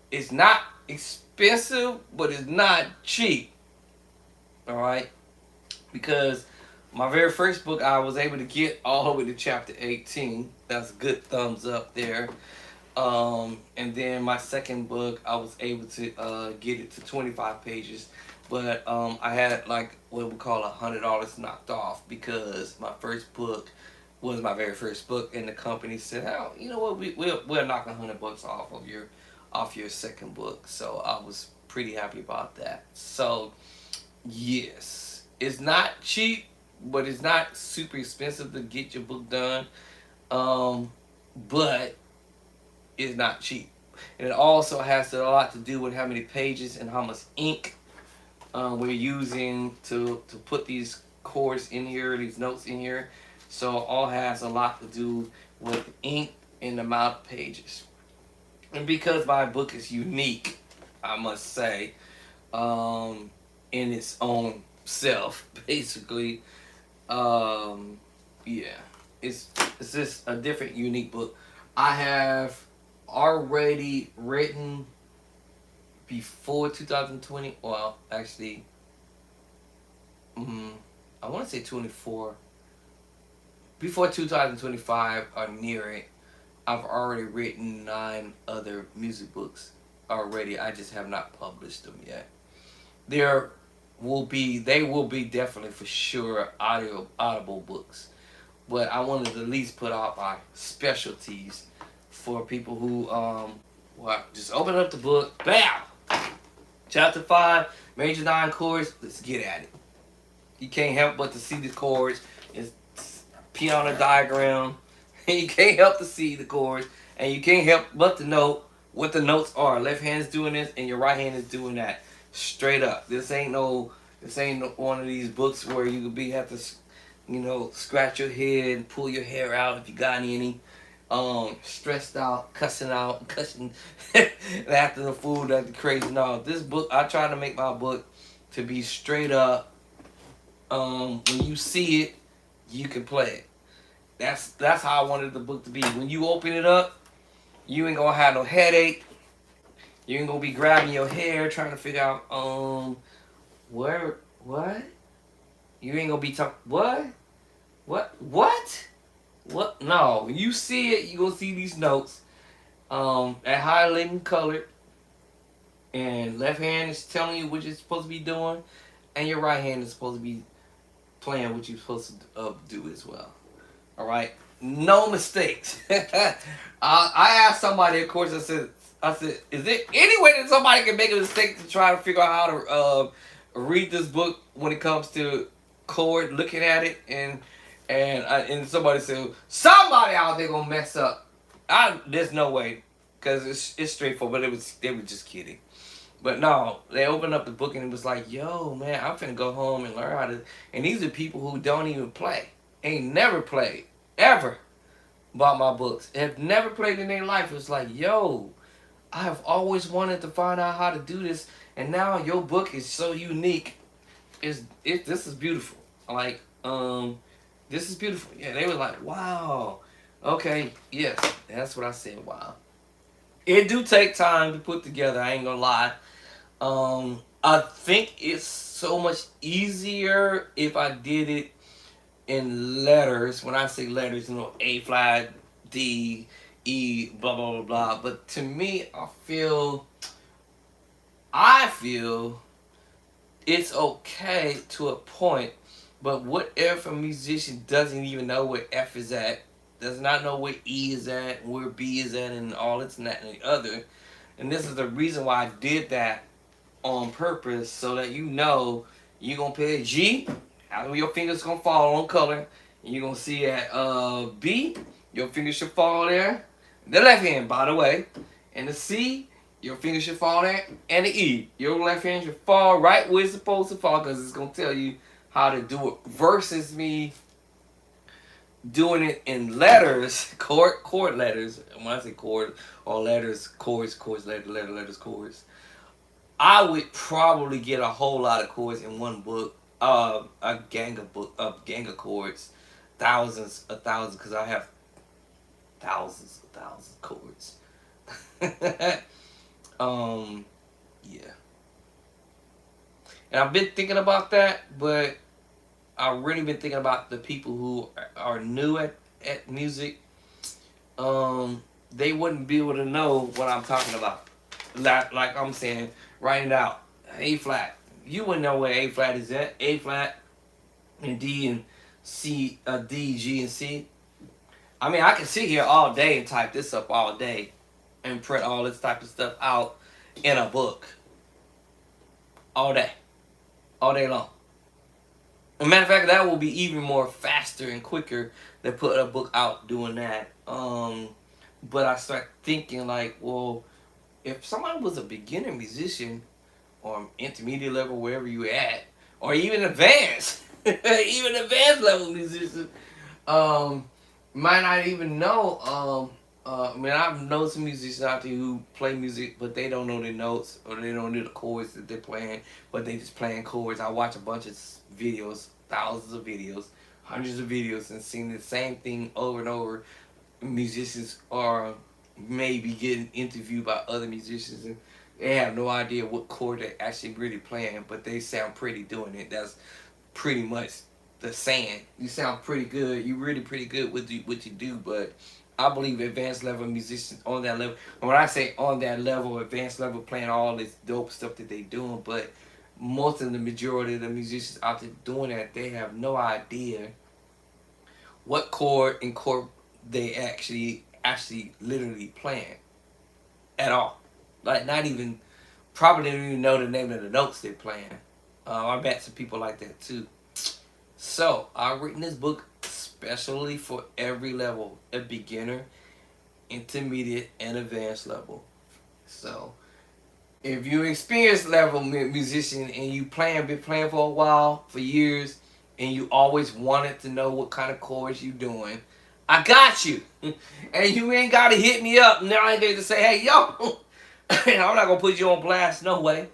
It's not expensive, but it's not cheap. All right, because my very first book I was able to get all the way to chapter 18. That's a good thumbs up there. And then my second book I was able to get it to 25 pages, but I had like what we call $100 knocked off because my first book was my very first book, and the company said, "Oh, you know what? We'll knock $100 off your second book." So I was pretty happy about that. So yes, it's not cheap, but it's not super expensive to get your book done. But it's not cheap, and it also has a lot to do with how many pages and how much ink we're using to put these chords in here, these notes in here. So all has a lot to do with ink and the amount of pages. And because my book is unique, I must say, in its own self, basically, yeah, it's just a different, unique book. I have already written before 2020. Well, actually, I want to say 24. Before 2025 or near it, I've already written 9 other music books already. I just have not published them yet. They will be definitely for sure audible books. But I wanted to at least put out my specialties for people who well, just open up the book, bam! Chapter 5, major 9 chords, let's get at it. You can't help but to see the chords. It's piano diagram. You can't help to see the chords, and you can't help but to know what the notes are. Left hand's doing this, and your right hand is doing that. Straight up. This ain't one of these books where you could have to, scratch your head and pull your hair out if you got any. Stressed out, cussing, acting a fool, acting crazy. No, this book, I try to make my book to be straight up. When you see it, you can play it. That's how I wanted the book to be. When you open it up, you ain't gonna have no headache. You ain't gonna be grabbing your hair trying to figure out what? You ain't gonna be talking what? No, when you see it, you gonna see these notes at highlighting colored, and left hand is telling you what you're supposed to be doing, and your right hand is supposed to be playing what you're supposed to do as well. All right, no mistakes. I asked somebody, of course, I said, is there any way that somebody can make a mistake to try to figure out how to read this book when it comes to chord, looking at it, and somebody said, somebody out there gonna mess up. There's no way, because it's straightforward. But they were just kidding. But no, they opened up the book and it was like, yo, man, I'm finna go home and learn how to. And these are people who don't even play, ain't never played ever. Bought my books, have never played in their life. It was like, yo, I have always wanted to find out how to do this, and now your book is so unique. This is beautiful. Like, this is beautiful. Yeah, they were like, wow. Okay, yes, that's what I said. Wow. It do take time to put together. I ain't gonna lie. I think it's so much easier if I did it in letters. When I say letters, A flat, D, E, blah blah blah blah. But to me, I feel it's okay to a point. But what if a musician doesn't even know where F is at, does not know where E is at, where B is at, and all it's and that and the other? And this is the reason why I did that on purpose, so that you're gonna play a G, how your fingers gonna fall on color, and you're gonna see at B, your fingers should fall there. The left hand, by the way, and the C, your fingers should fall there, and the E, your left hand should fall right where it's supposed to fall, because it's gonna tell you how to do it. Versus me doing it in letters, chord letters. When I say chord or letters, chords, letters, chords. I would probably get a whole lot of chords in one book. A gang of chords, thousands of thousands, because I have thousands of chords. Yeah. And I've been thinking about that, but I've really been thinking about the people who are new at music. They wouldn't be able to know what I'm talking about. Like I'm saying, write it out. A flat. You wouldn't know where A flat is at. A flat and D and C, D, G, and C. I mean, I can sit here all day and type this up all day and print all this type of stuff out in a book. All day. All day long. As a matter of fact, that will be even more faster and quicker than putting a book out doing that. But I start thinking like, well, if somebody was a beginner musician or intermediate level, wherever you at, or even advanced, even advanced level musician, might not even know. I mean, I've known some musicians out there who play music, but they don't know the notes or they don't know the chords that they're playing, but they just playing chords. I watch a bunch of videos, thousands of videos, hundreds of videos, and seeing the same thing over and over. Musicians are maybe getting interviewed by other musicians, and they have no idea what chord they're actually really playing, but they sound pretty doing it. That's pretty much the saying. You sound pretty good. You're really pretty good with what you do, but I believe advanced level musicians on that level. And when I say on that level, advanced level, playing all this dope stuff that they doing, but most of the majority of the musicians out there doing that, they have no idea what chord and chord they actually literally playing at all. Like, not even, probably don't even know the name of the notes they're playing. I met some people like that too. So I've written this book especially for every level, a beginner, intermediate, and advanced level. So if you're an experienced level musician and you been playing for a while, for years, and you always wanted to know what kind of chords you doing, I got you. And you ain't got to hit me up now. I ain't going to say, hey, yo, I'm not going to put you on blast, no way.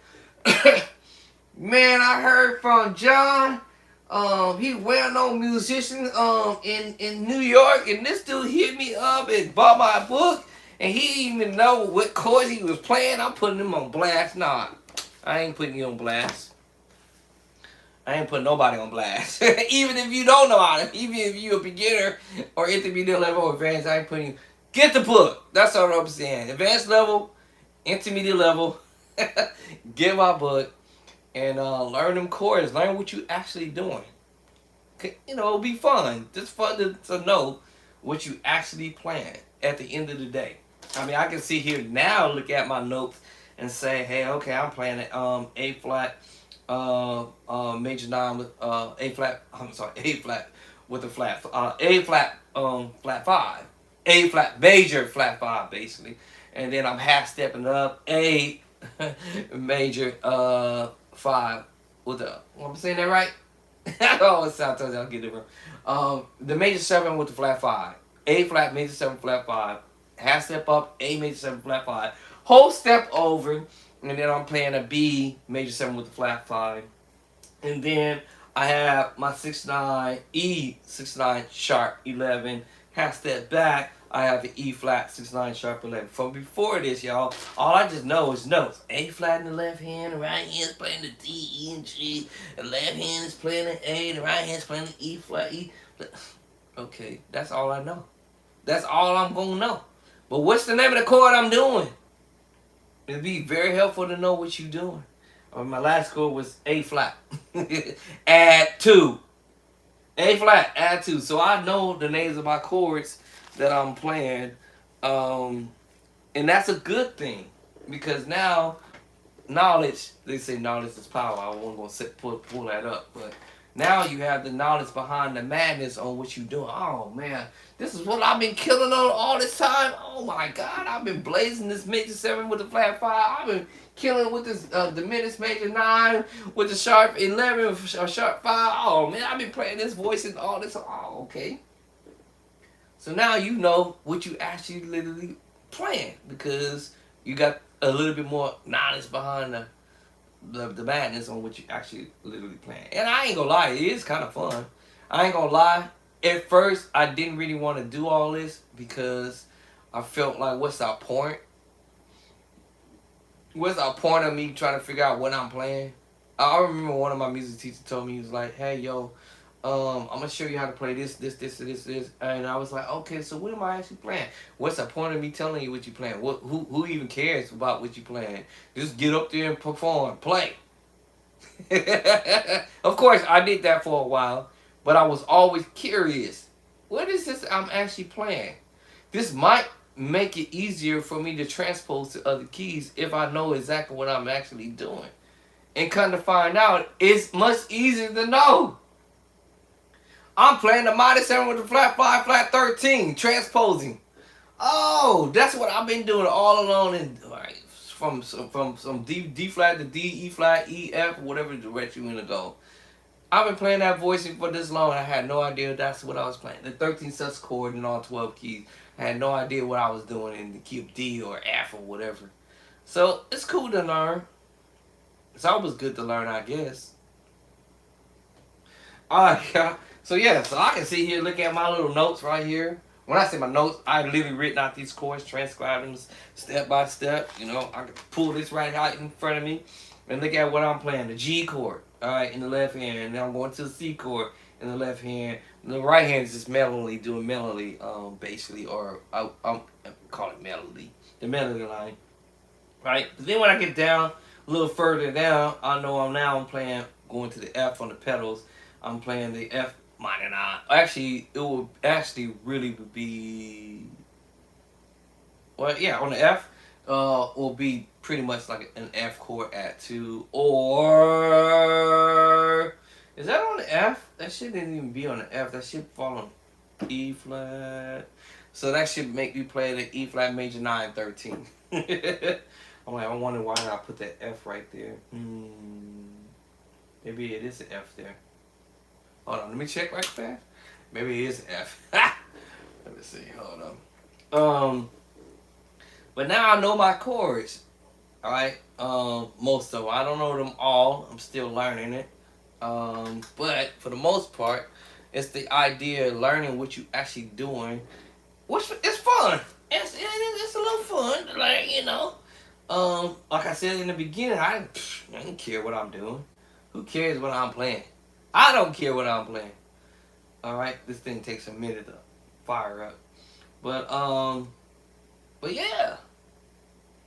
Man, I heard from John. He well-known musician in New York, and this dude hit me up and bought my book, and he didn't even know what chords he was playing. I'm putting him on blast. Nah, I ain't putting you on blast. I ain't putting nobody on blast. Even if you don't know how to, even if you're a beginner or intermediate level or advanced, I ain't putting you. Get the book. That's all I'm saying. Advanced level, intermediate level, get my book. And learn them chords. Learn what you actually doing. You know, it'll be fun. Just fun to know what you actually playing at the end of the day. I mean, I can sit here now, look at my notes, and say, hey, okay, I'm playing it A flat, major 9 with A flat. I'm sorry, A flat with a flat. A flat, flat 5. A flat major flat 5, basically. And then I'm half stepping up A major 5 with the, am I saying that right? I always sometimes I'll get it wrong. The major 7 with the flat 5. A flat major 7 flat 5. Half step up, A major 7 flat 5. Whole step over, and then I'm playing a B major 7 with the flat 5. And then I have my 6/9 E 6/9 sharp 11. Half step back, I have an E flat, 6/9 sharp 11. From before this, y'all, all I just know is notes. A flat in the left hand, the right hand is playing the D, E, and G. The left hand is playing the A, the right hand is playing the E flat, E. Okay, that's all I know. That's all I'm gonna know. But what's the name of the chord I'm doing? It'd be very helpful to know what you're doing. My last chord was A flat. Add 2. A flat, add 2. So I know the names of my chords that I'm playing. And that's a good thing. Because now, knowledge, they say knowledge is power. I wasn't going to pull that up. But now you have the knowledge behind the madness on what you're doing. Oh, man. This is what I've been killing on all this time. Oh, my God. I've been blazing this major 7 with the flat 5. I've been killing with this diminished major 9 with the sharp 11 or sharp 5. Oh, man. I've been playing this voice and all this. Oh, okay. So now you know what you actually literally playing because you got a little bit more knowledge behind the madness on what you actually literally playing. And I ain't gonna lie, it is kind of fun. I ain't gonna lie. At first, I didn't really want to do all this because I felt like, what's our point? What's our point of me trying to figure out what I'm playing? I remember one of my music teachers told me, he was like, hey, yo, I'm gonna show you how to play this, and I was like, okay, so what am I actually playing? What's the point of me telling you what you're playing? Who even cares about what you're playing? Just get up there and perform, play. Of course, I did that for a while, but I was always curious. What is this I'm actually playing? This might make it easier for me to transpose to other keys if I know exactly what I'm actually doing. And come to find out, it's much easier to know. I'm playing the minor 7 with the flat 5, flat 13, transposing. Oh, that's what I've been doing all along, and like, from D flat to D, E flat, E, F, whatever direction you want to go. I've been playing that voicing for this long, and I had no idea that's what I was playing. The 13 sus chord and all 12 keys. I had no idea what I was doing in the key of D or F or whatever. So it's cool to learn. It's always good to learn, I guess. Alright, so yeah, so I can sit here, look at my little notes right here. When I say my notes, I literally written out these chords, transcribed them step by step. You know, I can pull this right out in front of me and look at what I'm playing. The G chord, all right, in the left hand. And then I'm going to the C chord in the left hand. And the right hand is just melody, doing melody, basically, or I'm call it melody, the melody line, right? But then when I get down a little further down, I know I'm playing, going to the F on the pedals. I'm playing the F minor 9. Actually, it will actually really be, well, yeah, on the F, will be pretty much like an F chord at 2, or is that on the F? That shouldn't even be on the F. That should fall on E flat. So that should make me play the E flat major 9 13. I'm like, I wonder why I put that F right there. Maybe it is an F there. Hold on, let me check right there. Maybe it is F. Let me see, hold on. But now I know my chords. Alright? Most of them. I don't know them all. I'm still learning it. But for the most part, it's the idea of learning what you actually doing. Which it's fun. It's a little fun. Like, you know. Like I said in the beginning, I didn't care what I'm doing. Who cares what I'm playing? I don't care what I'm playing. Alright, this thing takes a minute to fire up. But yeah.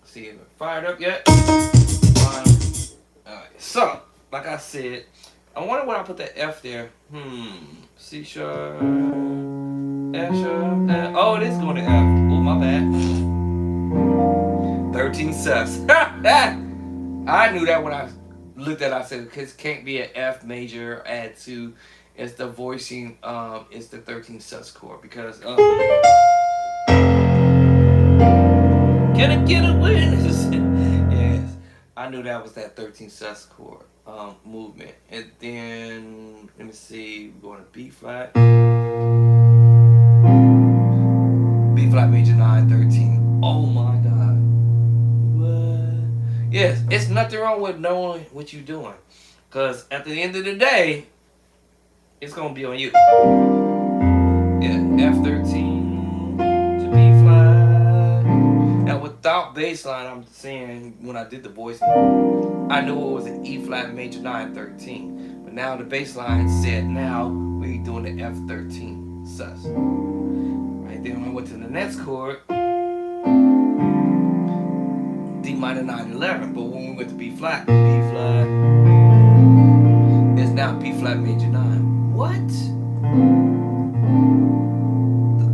Let's see if it fired up yet. Alright, so, like I said, I wonder why I put that F there. C sharp, F sharp, F. Oh, it is going to F. Oh, my bad. 13 sus. I knew that when I looked at it. I said, because it can't be an F major add 2. It's the voicing, it's the 13 sus chord. Because, can I get a witness? Yes, I knew that was that 13 sus chord movement. And then, let me see, we're going to B flat. B flat major 9 13. Oh my God. What? Yes, it's nothing wrong with knowing what you're doing. Because at the end of the day, it's going to be on you. Yeah, F13 to B off bass line, I'm saying when I did the voice, I knew it was an E flat major 9 13. But now the bass line said now we doing the F 13 sus. Right then when I went to the next chord, D minor 9 11. But when we went to B flat is now B flat major 9. What?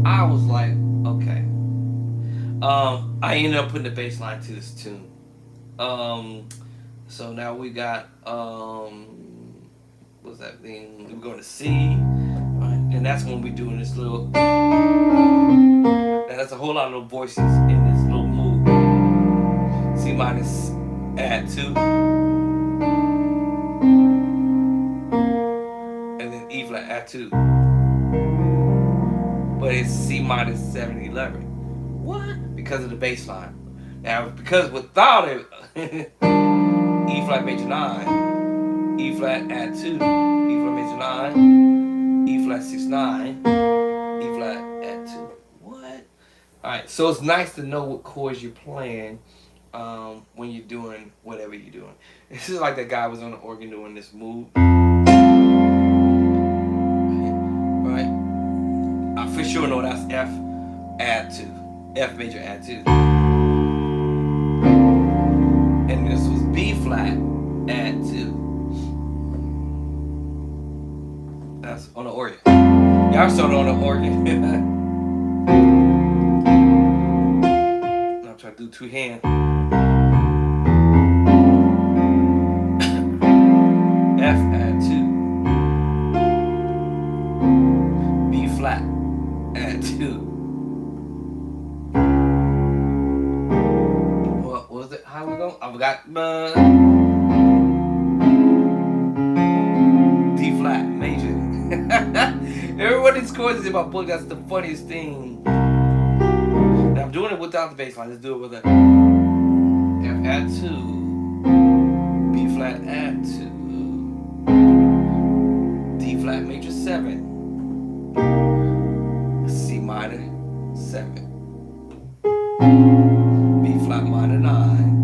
I was like, okay. I ended up putting the bass line to this tune. So now we got what's that thing? We're going to C, right? And that's when we're doing this little. And that's a whole lot of little voices in this little move. C minus add 2, and then E flat add 2. But it's C minus 7 11. What? Because of the bass line. Now, because without it, E flat major 9, E flat add 2, E flat major 9, E flat 6 9, E flat add 2. What? Alright, so it's nice to know what chords you're playing when you're doing whatever you're doing. It's just like that guy was on the organ doing this move. Right? I for sure know that's F add 2. F major add 2. And this was B flat add 2. That's on the organ. Y'all started on the organ. I'm trying to do 2 hands. F add 2. B flat add 2. What was it? How we go? I forgot. D flat major. Everybody's chords is in my book. That's the funniest thing. Now I'm doing it without the bass line. Let's do it with a F add 2. B flat add 2. D flat major 7. C minor 7. B flat minor 9.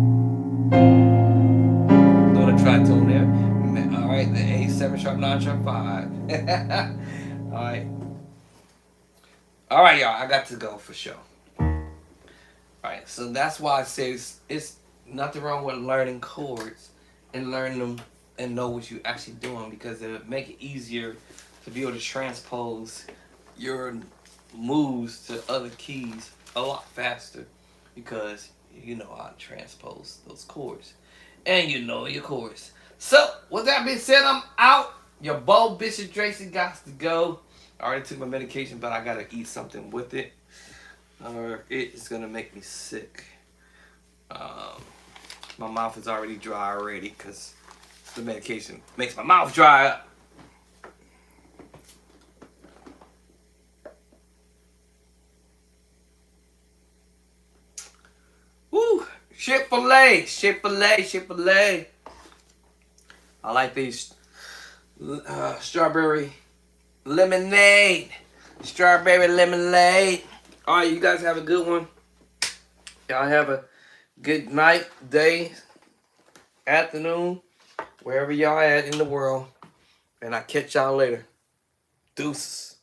Throw the tritone there. Alright, the A 7 sharp 9 sharp 5. Alright. Alright, y'all, I got to go for sure. Alright, so that's why I say it's nothing wrong with learning chords and learning them and know what you're actually doing, because it'll make it easier to be able to transpose your moves to other keys a lot faster, because you know how to transpose those chords and you know your chords. So with that being said, I'm out. Your boy Bishop Tracy got to go. I already took my medication, but I gotta eat something with it, or it is gonna make me sick. My mouth is already dry already because the medication makes my mouth dry up. Woo! Chick-fil-A, Chick-fil-A, Chick-fil-A. I like these strawberry lemonade. Strawberry lemonade. All right, you guys have a good one. Y'all have a good night, day, afternoon, wherever y'all at in the world. And I'll catch y'all later. Deuces.